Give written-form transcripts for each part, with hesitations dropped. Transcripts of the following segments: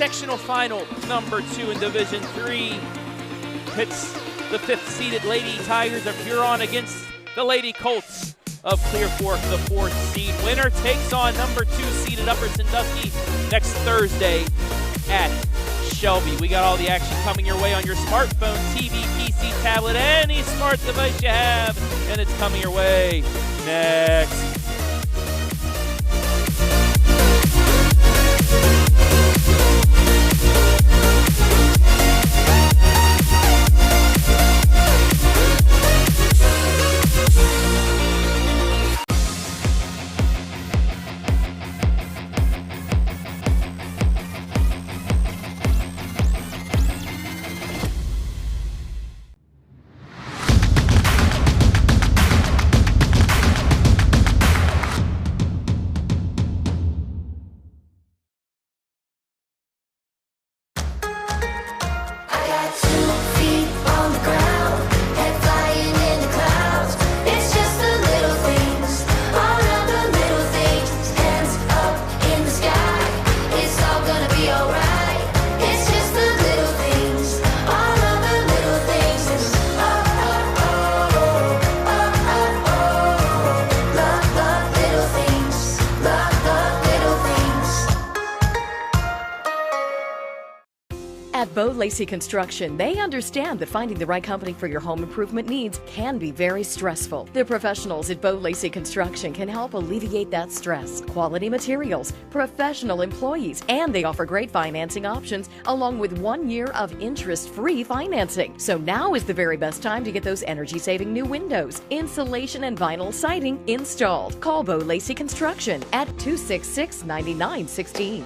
sectional final number 2 in Division 3. Pits the 5th-seeded Lady Tigers of Huron against the Lady Colts of Clear Fork, the 4th seed. Winner takes on number 2-seeded Upper Sandusky next Thursday at Shelby. We got all the action coming your way on your smartphone, TV, PC, tablet, any smart device you have, and it's coming your way next. At Lacey Construction, they understand that finding the right company for your home improvement needs can be very stressful. The professionals at Lacey Construction can help alleviate that stress. Quality materials, professional employees, and they offer great financing options along with 1 year of interest-free financing. So now is the very best time to get those energy-saving new windows, insulation, and vinyl siding installed. Call Lacey Construction at 266-9916.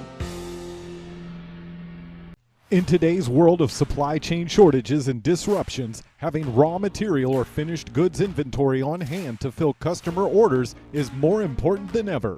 In today's world of supply chain shortages and disruptions, having raw material or finished goods inventory on hand to fill customer orders is more important than ever.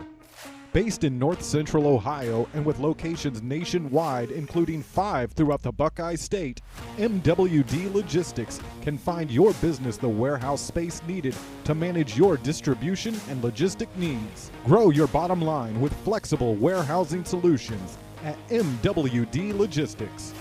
Based in North Central Ohio and with locations nationwide, including 5 throughout the Buckeye State, MWD Logistics can find your business the warehouse space needed to manage your distribution and logistic needs. Grow your bottom line with flexible warehousing solutions at MWD Logistics.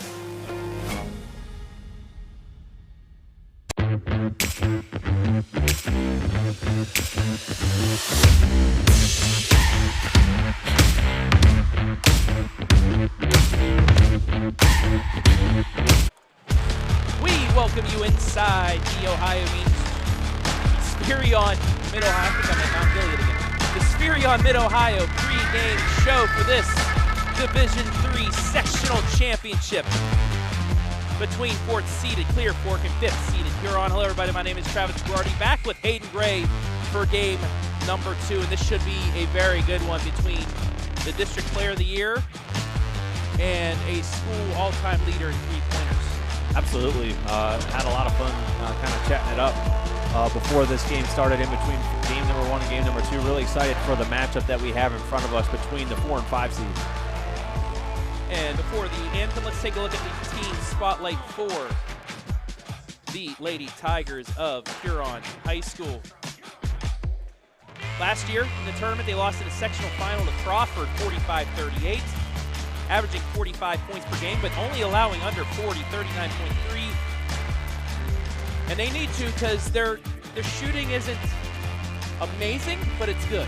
We welcome you inside the Ohio means Spherion Mid-Ohio. I think I'm at Mount Gilead again. The Spherion Mid-Ohio pre-game show for this Division 3 sectional championship between 4th-seeded Clear Fork and 5th-seeded Huron. Hello, everybody. My name is Travis Berardi, back with Hayden Gray for game number 2, and this should be a very good one between the District Player of the Year and a school all-time leader in three-pointers. Absolutely. Had a lot of fun kind of chatting it up before this game started, in between game number 1 and game number 2. Really excited for the matchup that we have in front of us between the 4 and 5 seeds. And before the anthem, let's take a look at the team spotlight for the Lady Tigers of Huron High School. Last year in the tournament, they lost in the sectional final to Crawford 45-38, averaging 45 points per game, but only allowing under 40, 39.3. And they need to, because their shooting isn't amazing, but it's good.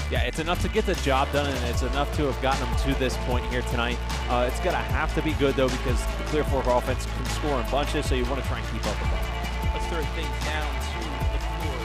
Yeah, it's enough to get the job done, and it's enough to have gotten them to this point here tonight. It's going to have to be good, though, because the Clear Fork offense can score in bunches, so you want to try and keep up with them. Let's throw things down to the floor.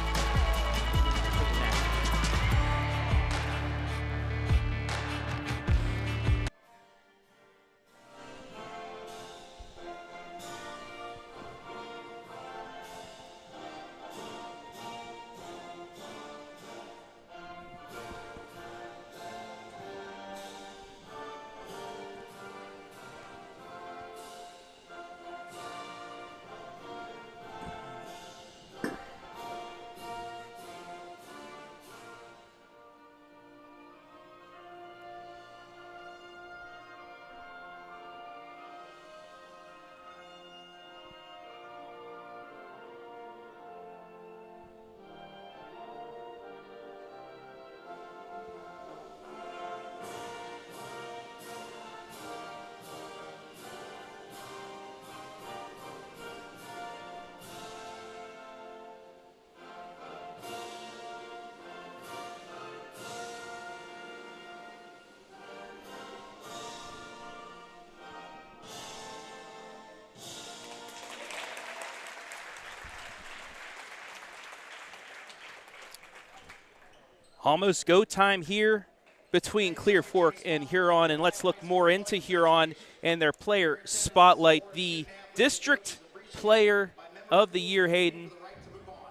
Almost go time here between Clear Fork and Huron, and let's look more into Huron and their player spotlight. The District Player of the Year, Hayden,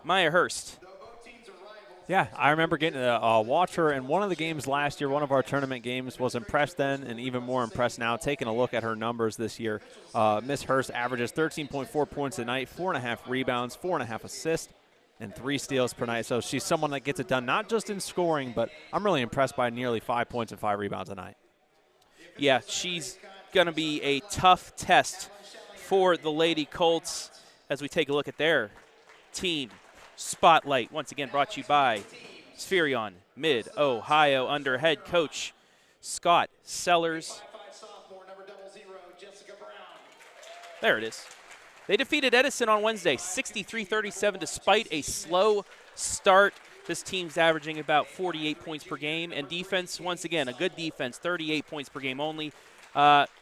Maya Hurst. Yeah, I remember getting to watch her in one of the games last year, one of our tournament games. Was impressed then and even more impressed now taking a look at her numbers this year. Miss Hurst averages 13.4 points a night, 4.5 rebounds, 4.5 assists, and 3 steals per night. So she's someone that gets it done not just in scoring, but I'm really impressed by nearly 5 points and 5 rebounds a night. Yeah, she's going to be a tough test for the Lady Colts as we take a look at their team spotlight. Once again, brought to you by Spherion Mid-Ohio under head coach Scott Sellers. There it is. They defeated Edison on Wednesday, 63-37, despite a slow start. This team's averaging about 48 points per game. And defense, once again, a good defense, 38 points per game only.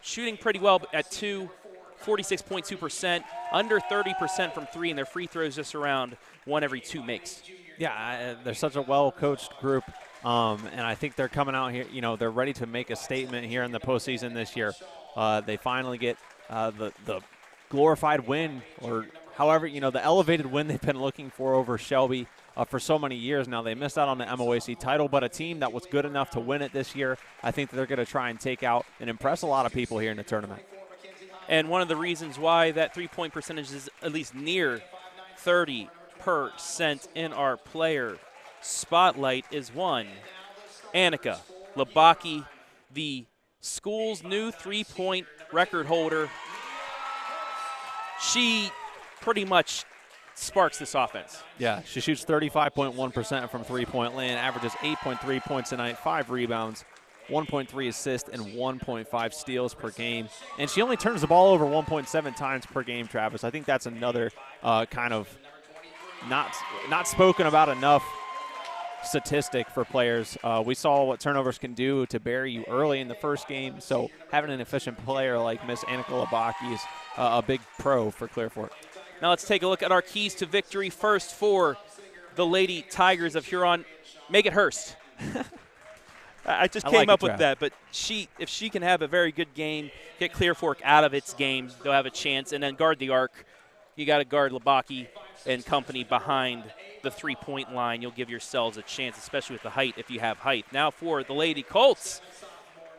Shooting pretty well at 46.2%, under 30% from 3, and their free throws just around 1 every 2 makes. Yeah, they're such a well-coached group, and I think they're coming out here. You know, they're ready to make a statement here in the postseason this year. They finally get the glorified win, or however, you know, the elevated win they've been looking for over Shelby for so many years now. They missed out on the MOAC title, but a team that was good enough to win it this year, I think they're going to try and take out and impress a lot of people here in the tournament. And one of the reasons why that three-point percentage is at least near 30% in our player spotlight is one, Annika Labaki, the school's new three-point record holder. She pretty much sparks this offense. Yeah, she shoots 35.1% from three-point land, averages 8.3 points a night, 5 rebounds, 1.3 assists, and 1.5 steals per game. And she only turns the ball over 1.7 times per game, Travis. I think that's another kind of not spoken about enough statistic for players. We saw what turnovers can do to bury you early in the first game, so having an efficient player like Miss Annika Labaki is a big pro for Clear Fork. Now let's take a look at our keys to victory. First for the Lady Tigers of Huron, Megan Hurst. I just came up with that, but if she can have a very good game, get Clear Fork out of its game, they'll have a chance, and then guard the arc. You got to guard Labaki and company behind the three-point line. You'll give yourselves a chance, especially with the height, if you have height. Now for the Lady Colts,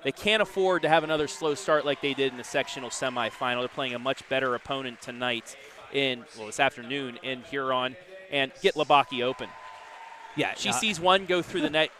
they can't afford to have another slow start like they did in the sectional semifinal. They're playing a much better opponent tonight this afternoon in Huron, and get Labaki open. Yeah, she sees one go through the net.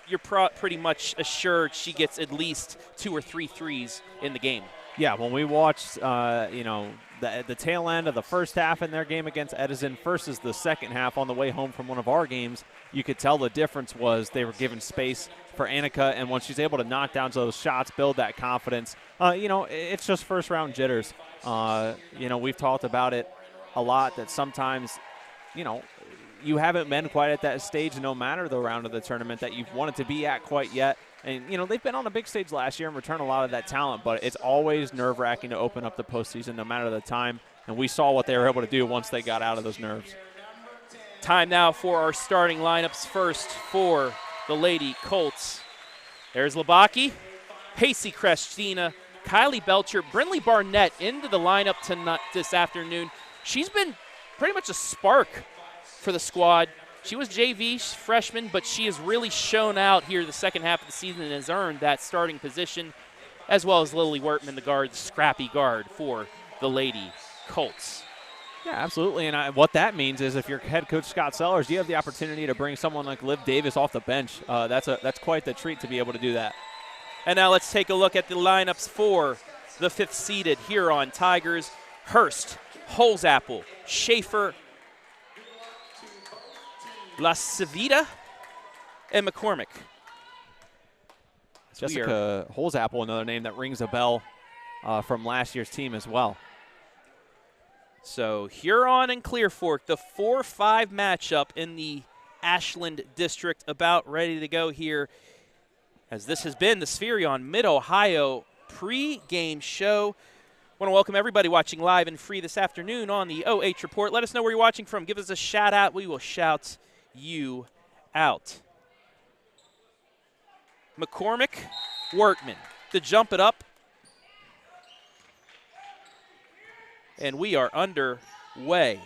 You're pretty much assured she gets at least 2 or 3 threes in the game. Yeah, when we watched, the tail end of the first half in their game against Edison versus the second half on the way home from one of our games, you could tell the difference was they were giving space for Annika, and when she's able to knock down those shots, build that confidence, it's just first-round jitters. We've talked about it a lot that sometimes, you haven't been quite at that stage no matter the round of the tournament that you've wanted to be at quite yet. And, they've been on a big stage last year and returned a lot of that talent, but it's always nerve-wracking to open up the postseason no matter the time. And we saw what they were able to do once they got out of those nerves. Time now for our starting lineups. First for the Lady Colts. There's Labaki, Pacey Crestina, Kylie Belcher, Brinley Barnett into the lineup tonight this afternoon. She's been pretty much a spark for the squad. She was JV freshman, but she has really shown out here the second half of the season and has earned that starting position, as well as Lily Wertman, the scrappy guard for the Lady Colts. Yeah, absolutely. And what that means is if you're head coach Scott Sellers, you have the opportunity to bring someone like Liv Davis off the bench. That's quite the treat to be able to do that. And now let's take a look at the lineups for the 5th-seeded Huron Tigers. Hurst, Holzapple, Schaefer, La Civita, and McCormick. Jessica Holzapple, another name that rings a bell from last year's team as well. So Huron and Clear Fork, the 4-5 matchup in the Ashland District, about ready to go here, as this has been the Spherion Mid-Ohio pre-game show. I want to welcome everybody watching live and free this afternoon on the OH Report. Let us know where you're watching from. Give us a shout out. We will shout you out. McCormick, Workman to jump it up. And we are underway.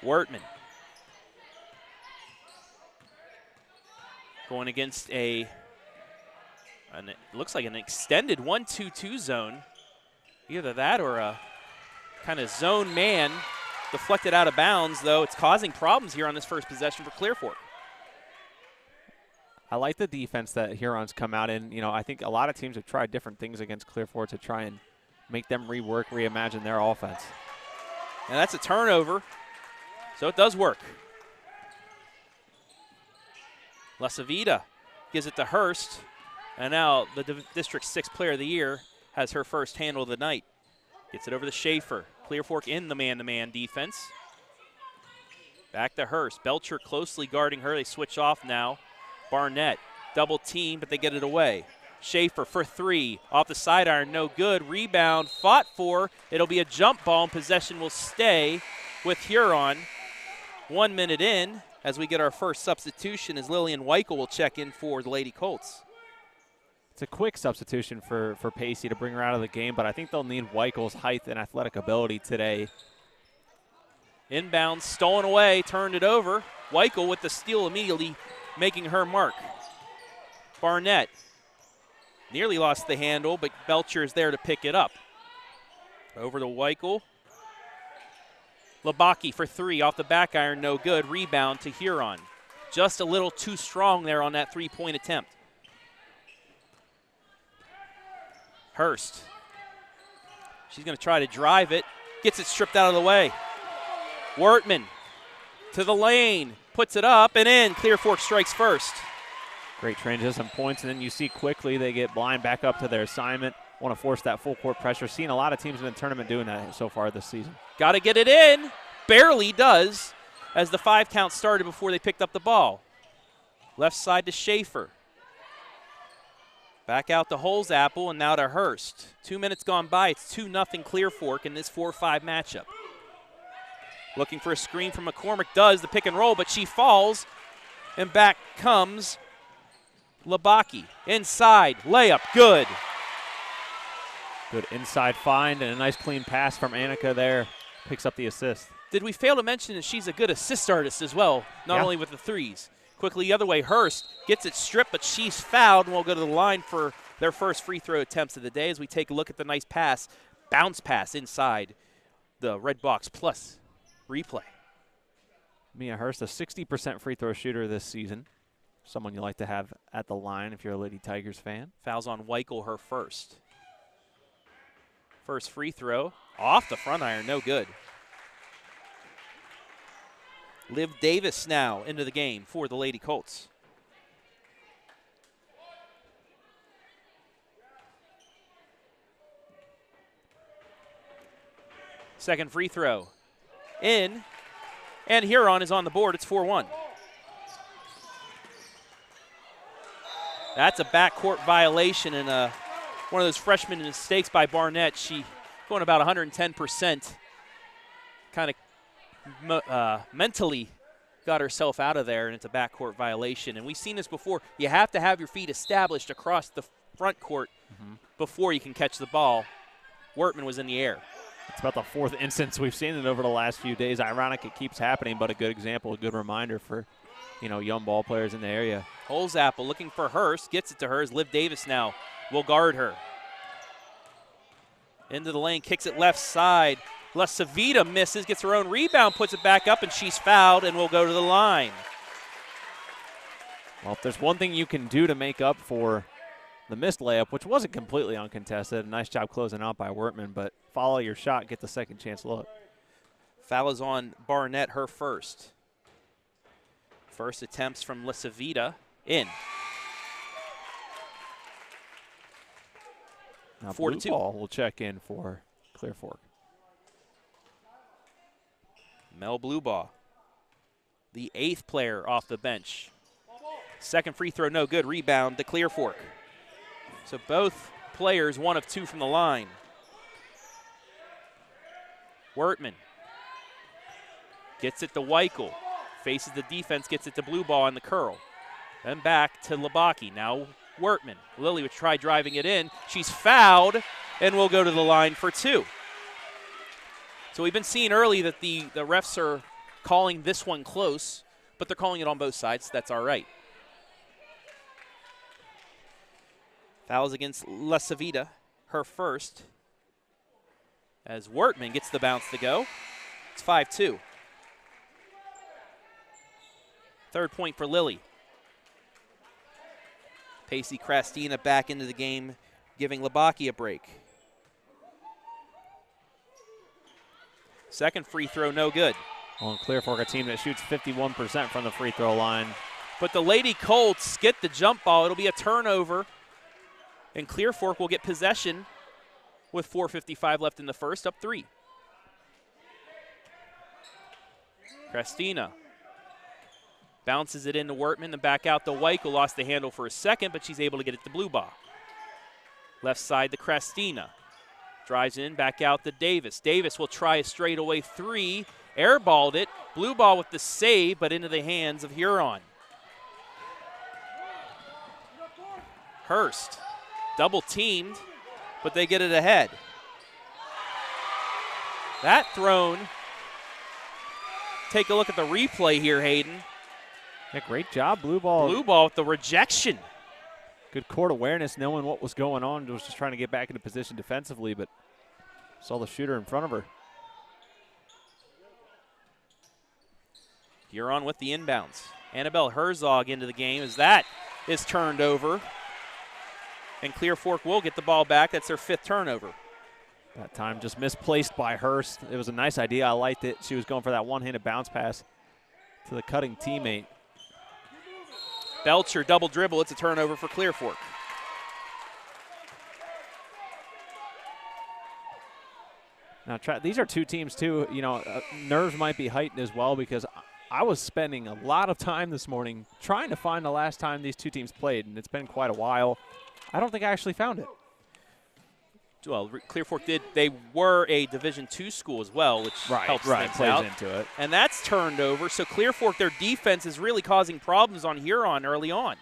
Workman going against it looks like an extended 1-2-2 zone. Either that or a kind of zone man deflected out of bounds, though it's causing problems here on this first possession for Clear Fork. I like the defense that Huron's come out in. You know, I think a lot of teams have tried different things against Clear Fork to try and make them rework, reimagine their offense. And that's a turnover, so it does work. Lasavita gives it to Hurst, and now the District 6 Player of the Year has her first handle of the night. Gets it over to Schaefer. Clear Fork in the man-to-man defense. Back to Hurst. Belcher closely guarding her. They switch off now. Barnett, double team, but they get it away. Schaefer for three. Off the sidearm, no good. Rebound, fought for. It'll be a jump ball, and possession will stay with Huron. 1 minute in as we get our first substitution as Lillian Weichel will check in for the Lady Colts. It's a quick substitution for Pacey to bring her out of the game, but I think they'll need Weichel's height and athletic ability today. Inbound, stolen away, turned it over. Weichel with the steal immediately making her mark. Barnett nearly lost the handle, but Belcher is there to pick it up. Over to Weichel. Labaki for three, off the back iron, no good. Rebound to Huron. Just a little too strong there on that three-point attempt. Hurst. She's going to try to drive it. Gets it stripped out of the way. Wortman to the lane. Puts it up and in. Clear Fork strikes first. Great transition points, and then you see quickly they get blind back up to their assignment. Want to force that full court pressure. Seen a lot of teams in the tournament doing that so far this season. Got to get it in. Barely does as the 5 count started before they picked up the ball. Left side to Schaefer. Back out to Holzapple and now to Hurst. 2 minutes gone by. It's 2-0 Clear Fork in this 4-5 matchup. Looking for a screen from McCormick. Does the pick and roll, but she falls. And back comes Labaki. Inside. Layup. Good. Good inside find and a nice clean pass from Annika there. Picks up the assist. Did we fail to mention that she's a good assist artist as well, not only with the threes? Quickly the other way, Hurst gets it stripped, but she's fouled, and will go to the line for their first free throw attempts of the day as we take a look at the nice pass, bounce pass inside the Redbox Plus replay. Mia Hurst, a 60% free throw shooter this season. Someone you like to have at the line if you're a Lady Tigers fan. Fouls on Weichel, her first. First free throw, off the front iron, no good. Liv Davis now into the game for the Lady Colts. Second free throw. In. And Huron is on the board. It's 4-1. That's a backcourt violation and one of those freshman mistakes by Barnett. She going about 110%. Kind of mentally got herself out of there, and it's a backcourt violation. And we've seen this before. You have to have your feet established across the front court before you can catch the ball. Wortman was in the air. It's about the fourth instance we've seen it over the last few days. Ironic it keeps happening, but a good example, a good reminder for, young ball players in the area. Holzapple looking for Hurst, gets it to her. Liv Davis now will guard her. Into the lane, kicks it left side. Lasavita misses, gets her own rebound, puts it back up, and she's fouled and will go to the line. Well, if there's one thing you can do to make up for the missed layup, which wasn't completely uncontested, a nice job closing out by Wortman, but follow your shot, get the second chance look. Foul is on Barnett, her first. First attempts from Lasavita, in. Now 4-2. Ball will check in for Clear Fork. Mel Bluebaugh, the 8th player off the bench. Second free throw, no good. Rebound to Clear Fork. So both players 1 of 2 from the line. Wortman Gets it to Weichel. Faces the defense, gets it to blue ball on the curl. Then back to Labaki. Now Wertman. Lily would try driving it in. She's fouled and will go to the line for 2. So we've been seeing early that the refs are calling this one close, but they're calling it on both sides, so that's all right. Fouls against La Savita, her first, as Wertman gets the bounce to go. It's 5-2. Third point for Lily. Pacey Krastina back into the game, giving Labaki a break. Second free throw, no good. Well, Clear Fork, a team that shoots 51% from the free throw line. But the Lady Colts get the jump ball. It'll be a turnover, and Clear Fork will get possession with 4:55 left in the first, up 3. Krastina bounces it into Wertman and back out to Weichel. Lost the handle for a second, but she's able to get it to blue ball. Left side to Krastina. Drives in, back out to Davis. Davis will try a straightaway 3. Airballed it. Blue ball with the save, but into the hands of Huron. Hurst double teamed, but they get it ahead. That thrown. Take a look at the replay here, Hayden. Yeah, great job, blue ball. Blue ball with the rejection. Good court awareness, knowing what was going on. Was just trying to get back into position defensively, but saw the shooter in front of her. Huron with the inbounds. Annabelle Herzog into the game as that is turned over. And Clear Fork will get the ball back. That's their 5th turnover. That time just misplaced by Hurst. It was a nice idea. I liked it. She was going for that one-handed bounce pass to the cutting teammate. Belcher double dribble. It's a turnover for Clear Fork. Now, these are two teams, too. You know, nerves might be heightened as well because I was spending a lot of time this morning trying to find the last time these two teams played, and it's been quite a while. I don't think I actually found it. Well, Clear Fork did. They were a Division II school as well, which helps things plays out. Into it. And that's turned over. So Clear Fork, their defense is really causing problems on Huron early on.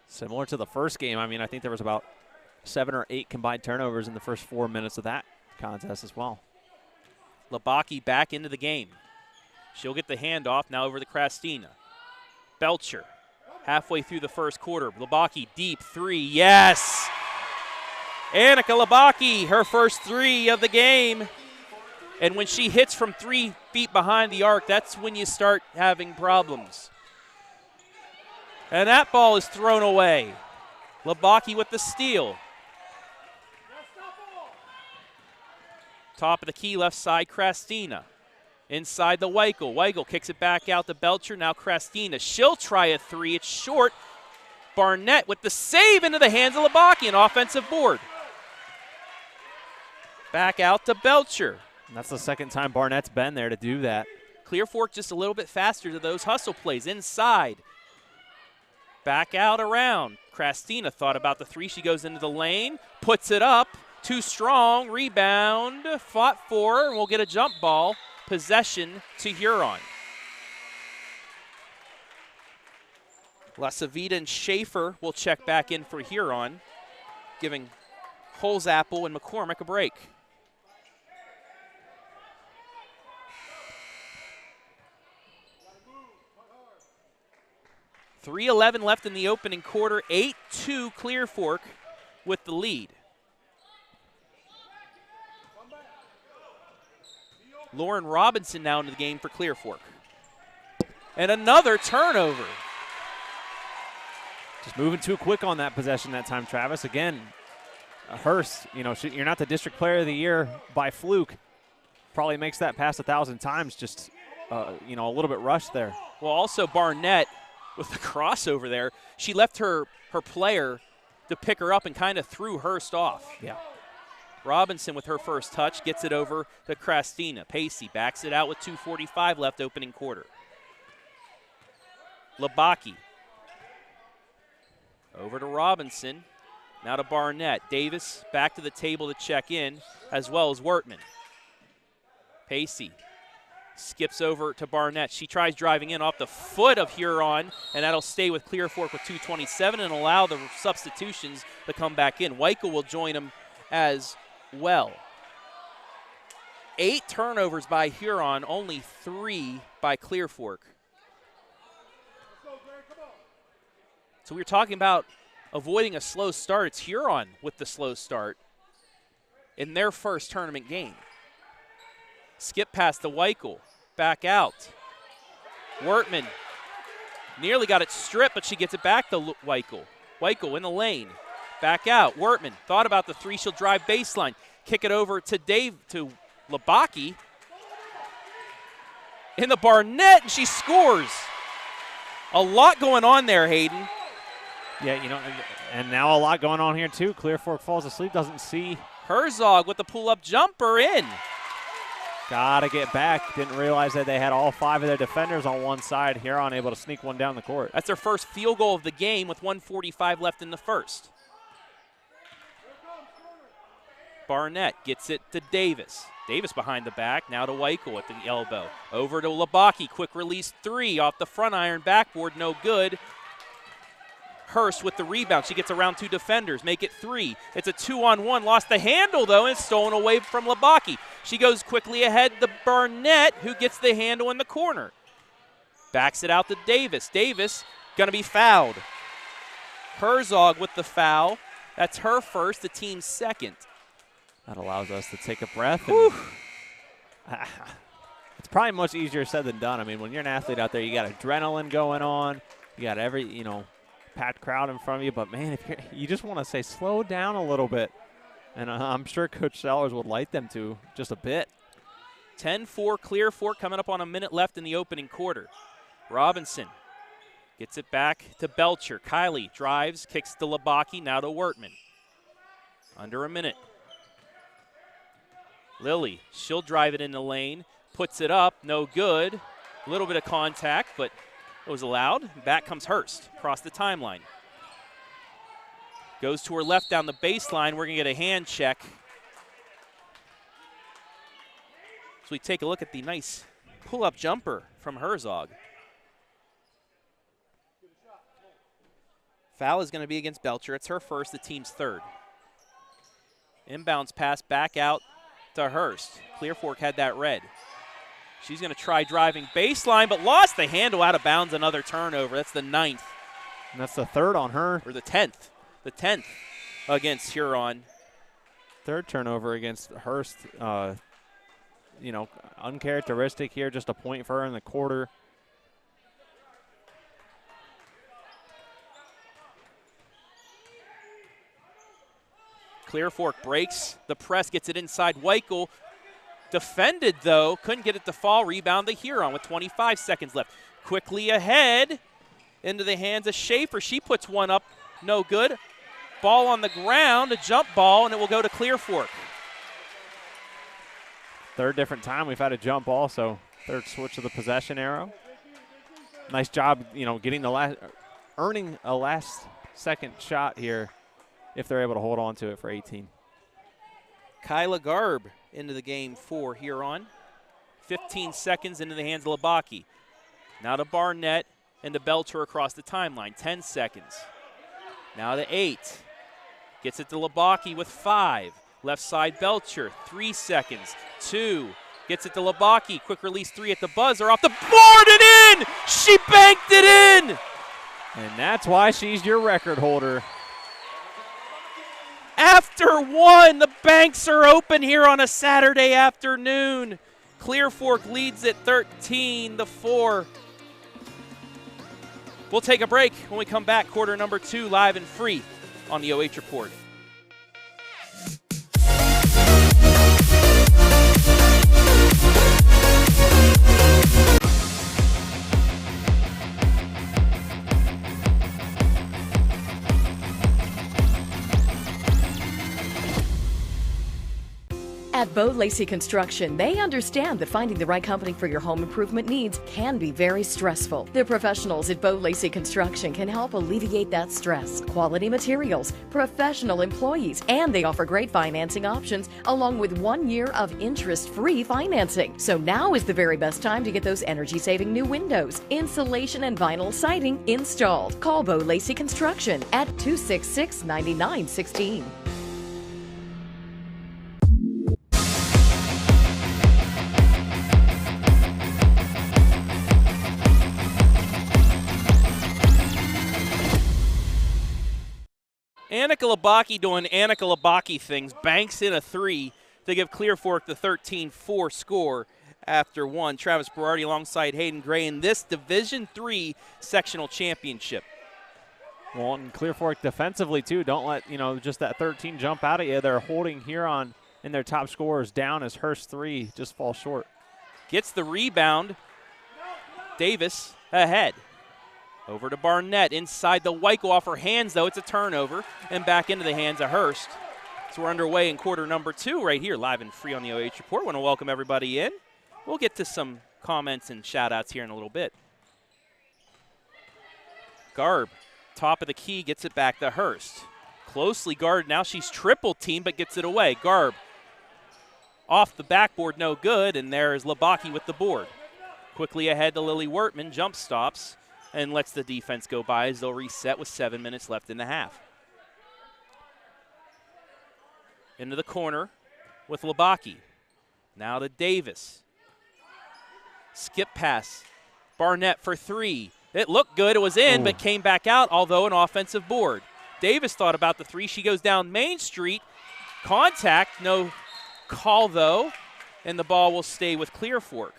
Similar to the first game. I mean, I think there was about 7 or 8 combined turnovers in the first 4 minutes of that contest as well. Labaki back into the game. She'll get the handoff now over to Krastina. Belcher halfway through the first quarter. Labaki deep 3. Yes! Annika Labaki, her first 3 of the game. And when she hits from 3 feet behind the arc, that's when you start having problems. And that ball is thrown away. Labaki with the steal. Top of the key, left side, Krastina. Inside the Weichel. Weichel kicks it back out to Belcher. Now Krastina. She'll try a 3. It's short. Barnett with the save into the hands of Labaki, an offensive board. Back out to Belcher. And that's the second time Barnett's been there to do that. Clear Fork just a little bit faster to those hustle plays. Inside. Back out around. Krastina thought about the 3. She goes into the lane. Puts it up. Too strong. Rebound. Fought for. And we'll get a jump ball. Possession to Huron. Lasavita and Schaefer will check back in for Huron, giving Holzapple and McCormick a break. .3:11 left in the opening quarter. 8-2 Clear Fork with the lead. Lauren Robinson now into the game for Clear Fork. And another turnover. Just moving too quick on that possession that time, Travis. Again, Hurst, you know, you're not the district player of the year by fluke. Probably makes that pass 1,000 times, just, you know, a little bit rushed there. Well, also Barnett with the crossover there. She left her player to pick her up and kind of threw Hurst off. Yeah. Robinson with her first touch gets it over to Krastina. Pacey backs it out with 2:45 left opening quarter. Labaki. Over to Robinson. Now to Barnett. Davis back to the table to check in, as well as Wertman. Pacey Skips over to Barnett. She tries driving in off the foot of Huron, and that'll stay with Clear Fork with 2:27 and allow the substitutions to come back in. Weichel will join them as well. 8 turnovers by Huron, only 3 by Clear Fork. So we were talking about avoiding a slow start. It's Huron with the slow start in their first tournament game. Skip past the Weichel, back out. Wertman nearly got it stripped, but she gets it back to Weichel. Weichel in the lane, back out. Wertman thought about the 3. She'll drive baseline, kick it over to Labaki in the Barnett, and she scores. A lot going on there, Hayden. Yeah, you know, and now a lot going on here too. Clear Fork falls asleep, doesn't see. Herzog with the pull-up jumper in. Gotta get back. Didn't realize that they had all 5 of their defenders on one side. Huron able to sneak one down the court. That's their first field goal of the game with 1:45 left in the first. Barnett gets it to Davis. Davis behind the back, now to Weichel at the elbow. Over to Labaki, quick release 3 off the front iron backboard, no good. Hurst with the rebound. She gets around 2 defenders, make it 3. It's a 2-on-1, lost the handle though, and it's stolen away from Labaki. She goes quickly ahead to Barnett, who gets the handle in the corner. Backs it out to Davis. Davis gonna be fouled. Herzog with the foul. That's her first, the team's second. That allows us to take a breath. And it's probably much easier said than done. I mean, when you're an athlete out there, you got adrenaline going on. You got every, packed crowd in front of you. But, man, if you just want to say slow down a little bit. And I'm sure Coach Sellers would like them to just a bit. 10-4 Clear Fork coming up on a minute left in the opening quarter. Robinson gets it back to Belcher. Kylie drives, kicks to Labaki, now to Wertman. Under a minute. Lily, she'll drive it in the lane, puts it up, no good. A little bit of contact, but it was allowed. Back comes Hurst across the timeline. Goes to her left down the baseline. We're going to get a hand check. So we take a look at the nice pull-up jumper from Herzog. Foul is going to be against Belcher. It's her first, the team's third. Inbounds pass back out to Hurst. Clear Fork had that red. She's going to try driving baseline, but lost the handle out of bounds. Another turnover. That's the 9th. And that's the 3rd on her. Or the 10th. The 10th against Huron. 3rd turnover against Hurst. Uncharacteristic here. Just a point for her in the quarter. Clear Fork breaks the press, gets it inside. Weichel defended, though. Couldn't get it to fall. Rebound to Huron with 25 seconds left. Quickly ahead into the hands of Schaefer. She puts one up. No good. Ball on the ground, a jump ball, and it will go to Clear Fork. 3rd different time we've had a jump ball, so 3rd switch of the possession arrow. Nice job, getting earning a last second shot here if they're able to hold on to it for 18. Kyla Garb into the game for Huron. 15 seconds into the hands of Labaki. Now to Barnett and to Belcher across the timeline. 10 seconds. Now to 8. Gets it to Labaki with 5. Left side Belcher, 3 seconds. 2. Gets it to Labaki. Quick release 3 at the buzzer. Off the board and in! She banked it in! And that's why she's your record holder. After 1, the banks are open here on a Saturday afternoon. Clear Fork leads at 13-4. We'll take a break. When we come back, quarter number 2, live and free on the OH Report. At Bo Lacey Construction, they understand that finding the right company for your home improvement needs can be very stressful. The professionals at Bo Lacey Construction can help alleviate that stress. Quality materials, professional employees, and they offer great financing options along with 1 year of interest-free financing. So now is the very best time to get those energy-saving new windows, insulation, and vinyl siding installed. Call Bo Lacey Construction at 266-9916. Annika Labaki doing Annika Labaki things, banks in a 3 to give Clear Fork the 13-4 score after 1. Travis Berardi alongside Hayden Gray in this Division III sectional championship. Well, and Clear Fork defensively, too. Don't let, just that 13 jump out at you. They're holding Huron and their top scorers down as Hurst 3 just falls short. Gets the rebound. Davis ahead. Over to Barnett inside the Wyckoff hands, though. It's a turnover and back into the hands of Hurst. So we're underway in quarter number 2 right here, live and free on the OH Report. Want to welcome everybody in. We'll get to some comments and shout-outs here in a little bit. Garb, top of the key, gets it back to Hurst. Closely guarded now. She's triple teamed, but gets it away. Garb off the backboard, no good, and there's Labaki with the board. Quickly ahead to Lily Wertman, jump stops, and lets the defense go by as they'll reset with 7 minutes left in the half. Into the corner with Labaki. Now to Davis. Skip pass. Barnett for 3. It looked good. It was in, but came back out, although an offensive board. Davis thought about the 3. She goes down Main Street. Contact, no call, though, and the ball will stay with Clear Fork.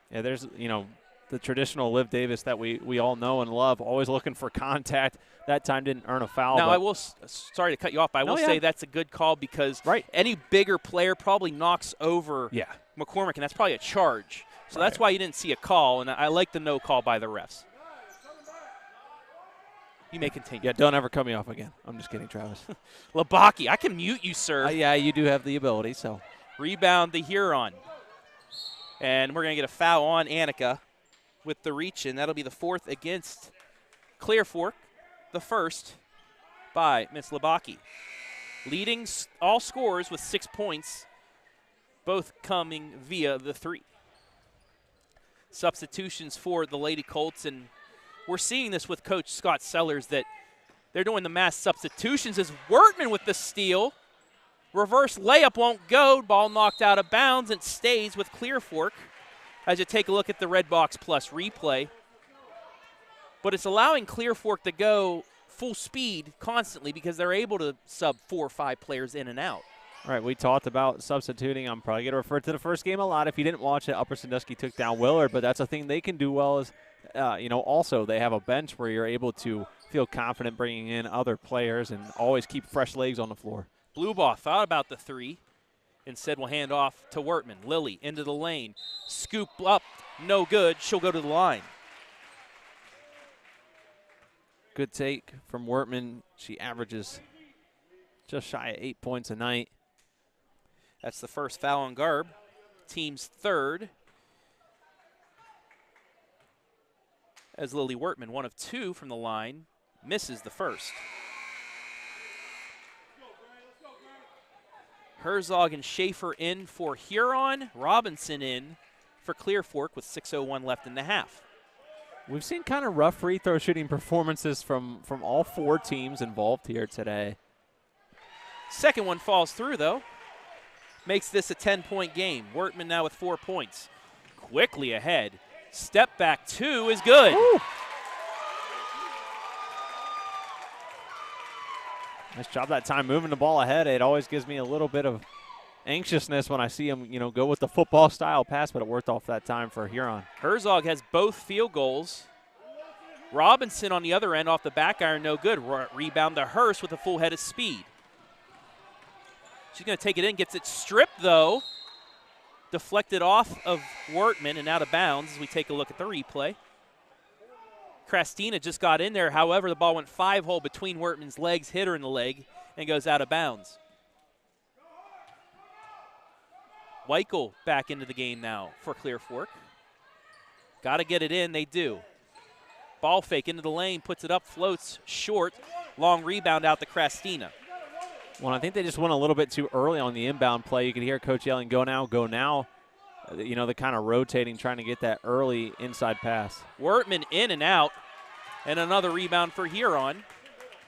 Yeah, there's, the traditional Liv Davis that we all know and love, always looking for contact. That time didn't earn a foul. Now, I will, sorry to cut you off, but I will say that's a good call because any bigger player probably knocks over McCormick, and that's probably a charge. So that's why you didn't see a call, and I like the no call by the refs. You may continue. Yeah, don't ever cut me off again. I'm just kidding, Travis. Labaki, I can mute you, sir. Yeah, you do have the ability. So rebound the Huron. And we're going to get a foul on Annika with the reach, and that'll be the 4th against Clear Fork, the 1st by Miss Labaki. Leading all scorers with 6 points, both coming via the 3. Substitutions for the Lady Colts, and we're seeing this with Coach Scott Sellers that they're doing the mass substitutions as Wertman with the steal. Reverse layup won't go. Ball knocked out of bounds and stays with Clear Fork as you take a look at the Redbox Plus replay. But it's allowing Clear Fork to go full speed constantly because they're able to sub 4 or 5 players in and out. All right, we talked about substituting. I'm probably going to refer to the first game a lot. If you didn't watch it, Upper Sandusky took down Willard, but that's a thing they can do well is, also they have a bench where you're able to feel confident bringing in other players and always keep fresh legs on the floor. Bluebaugh thought about the 3. Instead, we'll hand off to Wertman. Lily into the lane. Scoop up, no good. She'll go to the line. Good take from Wertman. She averages just shy of 8 points a night. That's the first foul on Garb. Team's 3rd. As Lily Wertman, 1 of 2 from the line, misses the first. Herzog and Schaefer in for Huron. Robinson in for Clear Fork with 6:01 left in the half. We've seen kind of rough free throw shooting performances from all 4 teams involved here today. Second one falls through, though. Makes this a 10-point game. Wertman now with 4 points. Quickly ahead. Step back 2 is good. Woo. Nice job that time moving the ball ahead. It always gives me a little bit of anxiousness when I see him, go with the football style pass, but it worked off that time for Huron. Herzog has both field goals. Robinson on the other end off the back iron, no good. Rebound to Hurst with a full head of speed. She's going to take it in, gets it stripped, though. Deflected off of Wertman and out of bounds as we take a look at the replay. Krastina just got in there. However, the ball went 5-hole between Wertman's legs, hit her in the leg, and goes out of bounds. Weichel back into the game now for Clear Fork. Got to get it in, they do. Ball fake into the lane, puts it up, floats, short. Long rebound out to Krastina. Well, I think they just went a little bit too early on the inbound play. You could hear Coach yelling, go now, go now. You know, they're kind of rotating, trying to get that early inside pass. Wertman in and out, and another rebound for Huron.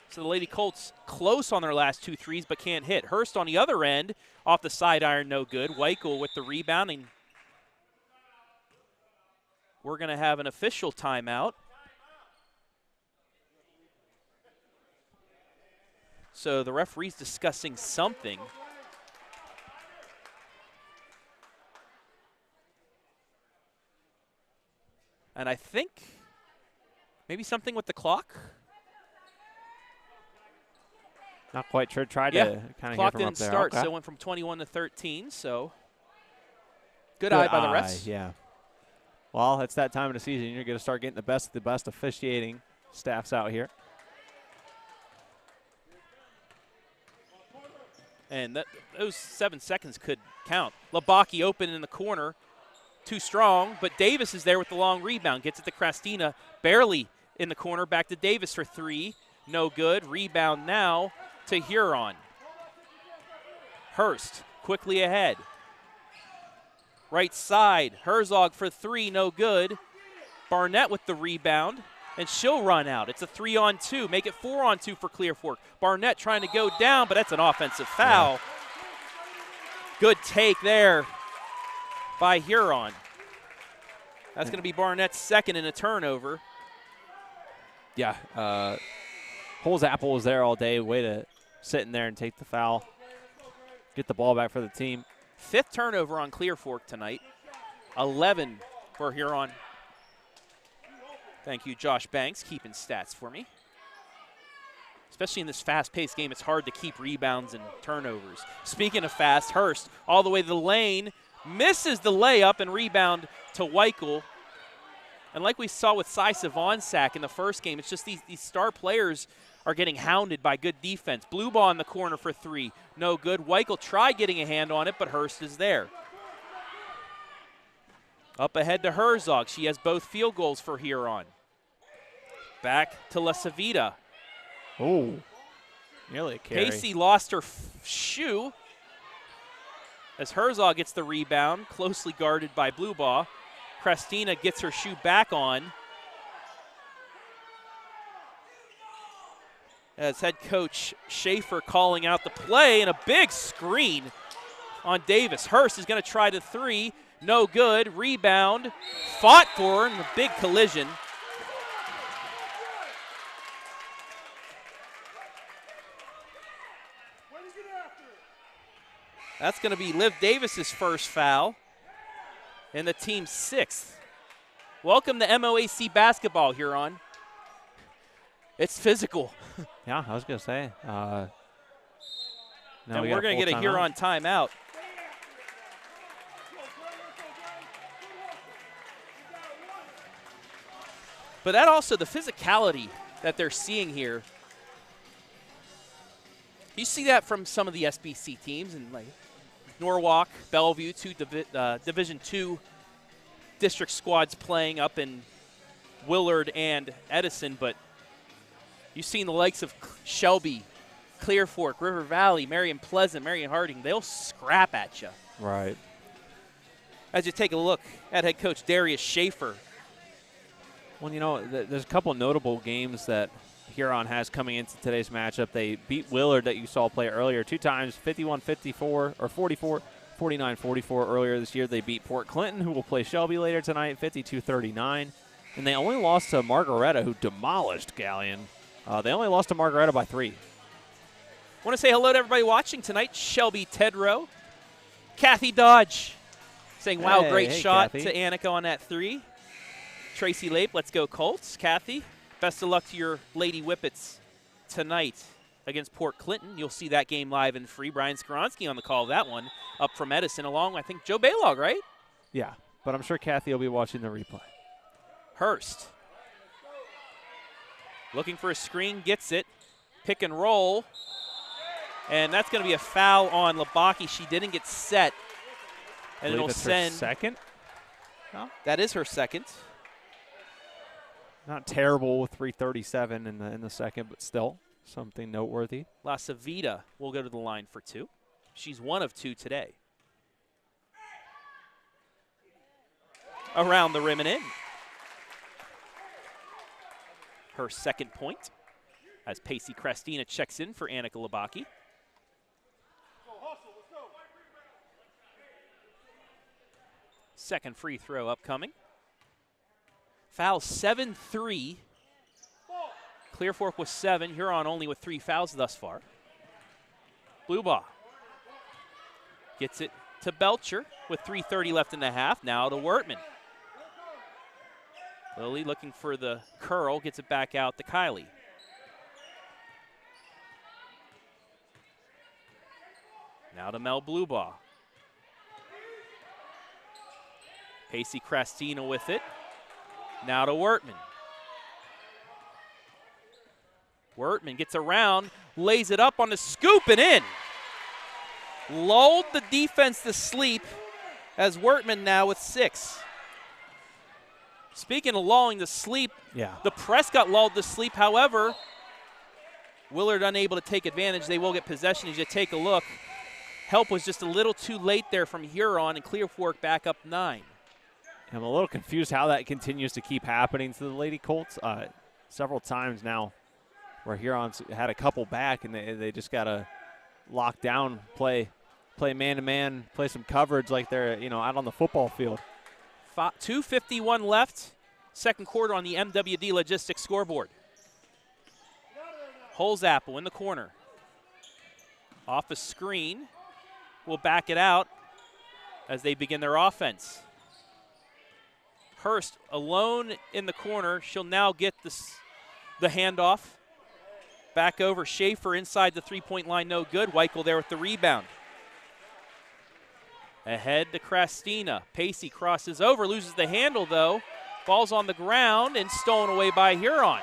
So the Lady Colts close on their last 2 threes, but can't hit. Hurst on the other end, off the side iron, no good. Weichel with the rebounding. We're going to have an official timeout. So the referee's discussing something. And I think maybe something with the clock. Not quite sure. Tried to kind of clock get from didn't up there. start, Okay. so it went from 21 to 13. So good eye by the refs. Yeah. Well, it's that time of the season. You're going to start getting the best officiating staffs out here. And those 7 seconds could count. Labaki open in the corner. Too strong, but Davis is there with the long rebound. Gets it to Krastina. Barely in the corner. Back to Davis for 3. No good. Rebound now to Huron. Hurst quickly ahead. Right side. Herzog for 3. No good. Barnett with the rebound. And she'll run out. It's a 3-on-2. Make it 4-on-2 for Clear Fork. Barnett trying to go down, but that's an offensive foul. Yeah. Good take there by Huron. That's going to be Barnett's second in a turnover. Yeah. Holes Apple was there all day. Way to sit in there and take the foul. Get the ball back for the team. 5th turnover on Clear Fork tonight. 11 for Huron. Thank you, Josh Banks, keeping stats for me. Especially in this fast-paced game, it's hard to keep rebounds and turnovers. Speaking of fast, Hurst all the way to the lane, misses the layup and rebound to Weichel. And like we saw with Cy Savonsack in the first game, it's just these star players are getting hounded by good defense. Blue ball in the corner for 3. No good. Weichel tried getting a hand on it, but Hurst is there. Up ahead to Herzog. She has both field goals for Huron. Back to La Savita. Oh, nearly a carry. Casey lost her shoe as Herzog gets the rebound, closely guarded by Blue Ball. Krastina gets her shoe back on. As head coach Schaefer calling out the play, and a big screen on Davis. Hurst is going to try the 3. No good. Rebound. Fought for in a big collision. That's going to be Liv Davis's first foul and the team's 6th. Welcome to MOAC basketball, Huron. It's physical. Yeah, I was going to say. And we're going to get a Huron timeout. But that also, the physicality that they're seeing here, you see that from some of the SBC teams, and like Norwalk, Bellevue, 2 Division II district squads playing up in Willard and Edison, but you've seen the likes of Shelby, Clear Fork, River Valley, Marion Pleasant, Marion Harding. They'll scrap at you. Right. As you take a look at head coach Darius Schaefer. Well, you know, there's a couple notable games that Huron has coming into today's matchup. They beat Willard that you saw play earlier 2 times, 51-54 or 49-44 earlier this year. They beat Port Clinton, who will play Shelby later tonight, 52-39. And they only lost to Margaretta, who demolished Galleon. They only lost to Margaretta by 3. I want to say hello to everybody watching tonight. Shelby Tedrow, Kathy Dodge saying, wow, hey, great shot Kathy. to Annika on that 3. Tracy Lape, let's go Colts. Kathy, best of luck to your Lady Whippets tonight against Port Clinton. You'll see that game live and free. Brian Skoronsky on the call of that one, up from Edison, along with, I think, Joe Baylog, right? Yeah, but I'm sure Kathy will be watching the replay. Hurst looking for a screen, gets it. Pick and roll. And that's going to be a foul on Labaki. She didn't get set And it'll send. Second? No? That is her second. Not terrible with 3:37 in the second, but still something noteworthy. Lasavita will go to the line for 2. She's 1 of 2 today. Around the rim and in. Her second point as Pacey Crestina checks in for Annika Labaki. Second free throw upcoming. Foul 7-3. Clear Fork with 7. Huron only with 3 fouls thus far. Blue ball. Gets it to Belcher with 3:30 left in the half. Now to Wertman. Lily looking for the curl. Gets it back out to Kylie. Now to Mel Bluebaugh. Pacey Crestina with it. Now to Wertman. Wertman gets around, lays it up on the scoop and in. Lulled the defense to sleep as Wertman now with 6. Speaking of lulling to sleep, the press got lulled to sleep. However, Willard unable to take advantage. They will get possession as you take a look. Help was just a little too late there from Huron, and Clear Fork back up 9. I'm a little confused how that continues to keep happening to the Lady Colts. Several times now where Huron's had a couple back, and they just got to lock down, play man-to-man, play some coverage like they're out on the football field. 2:51 left, second quarter on the MWD Logistics scoreboard. Holzapple in the corner. Off the screen. Will back it out as they begin their offense. Hurst alone in the corner. She'll now get the handoff. Back over Schaefer inside the three-point line, no good. Weichel there with the rebound. Ahead to Crestina. Pacey crosses over, loses the handle though. Ball's on the ground and stolen away by Huron.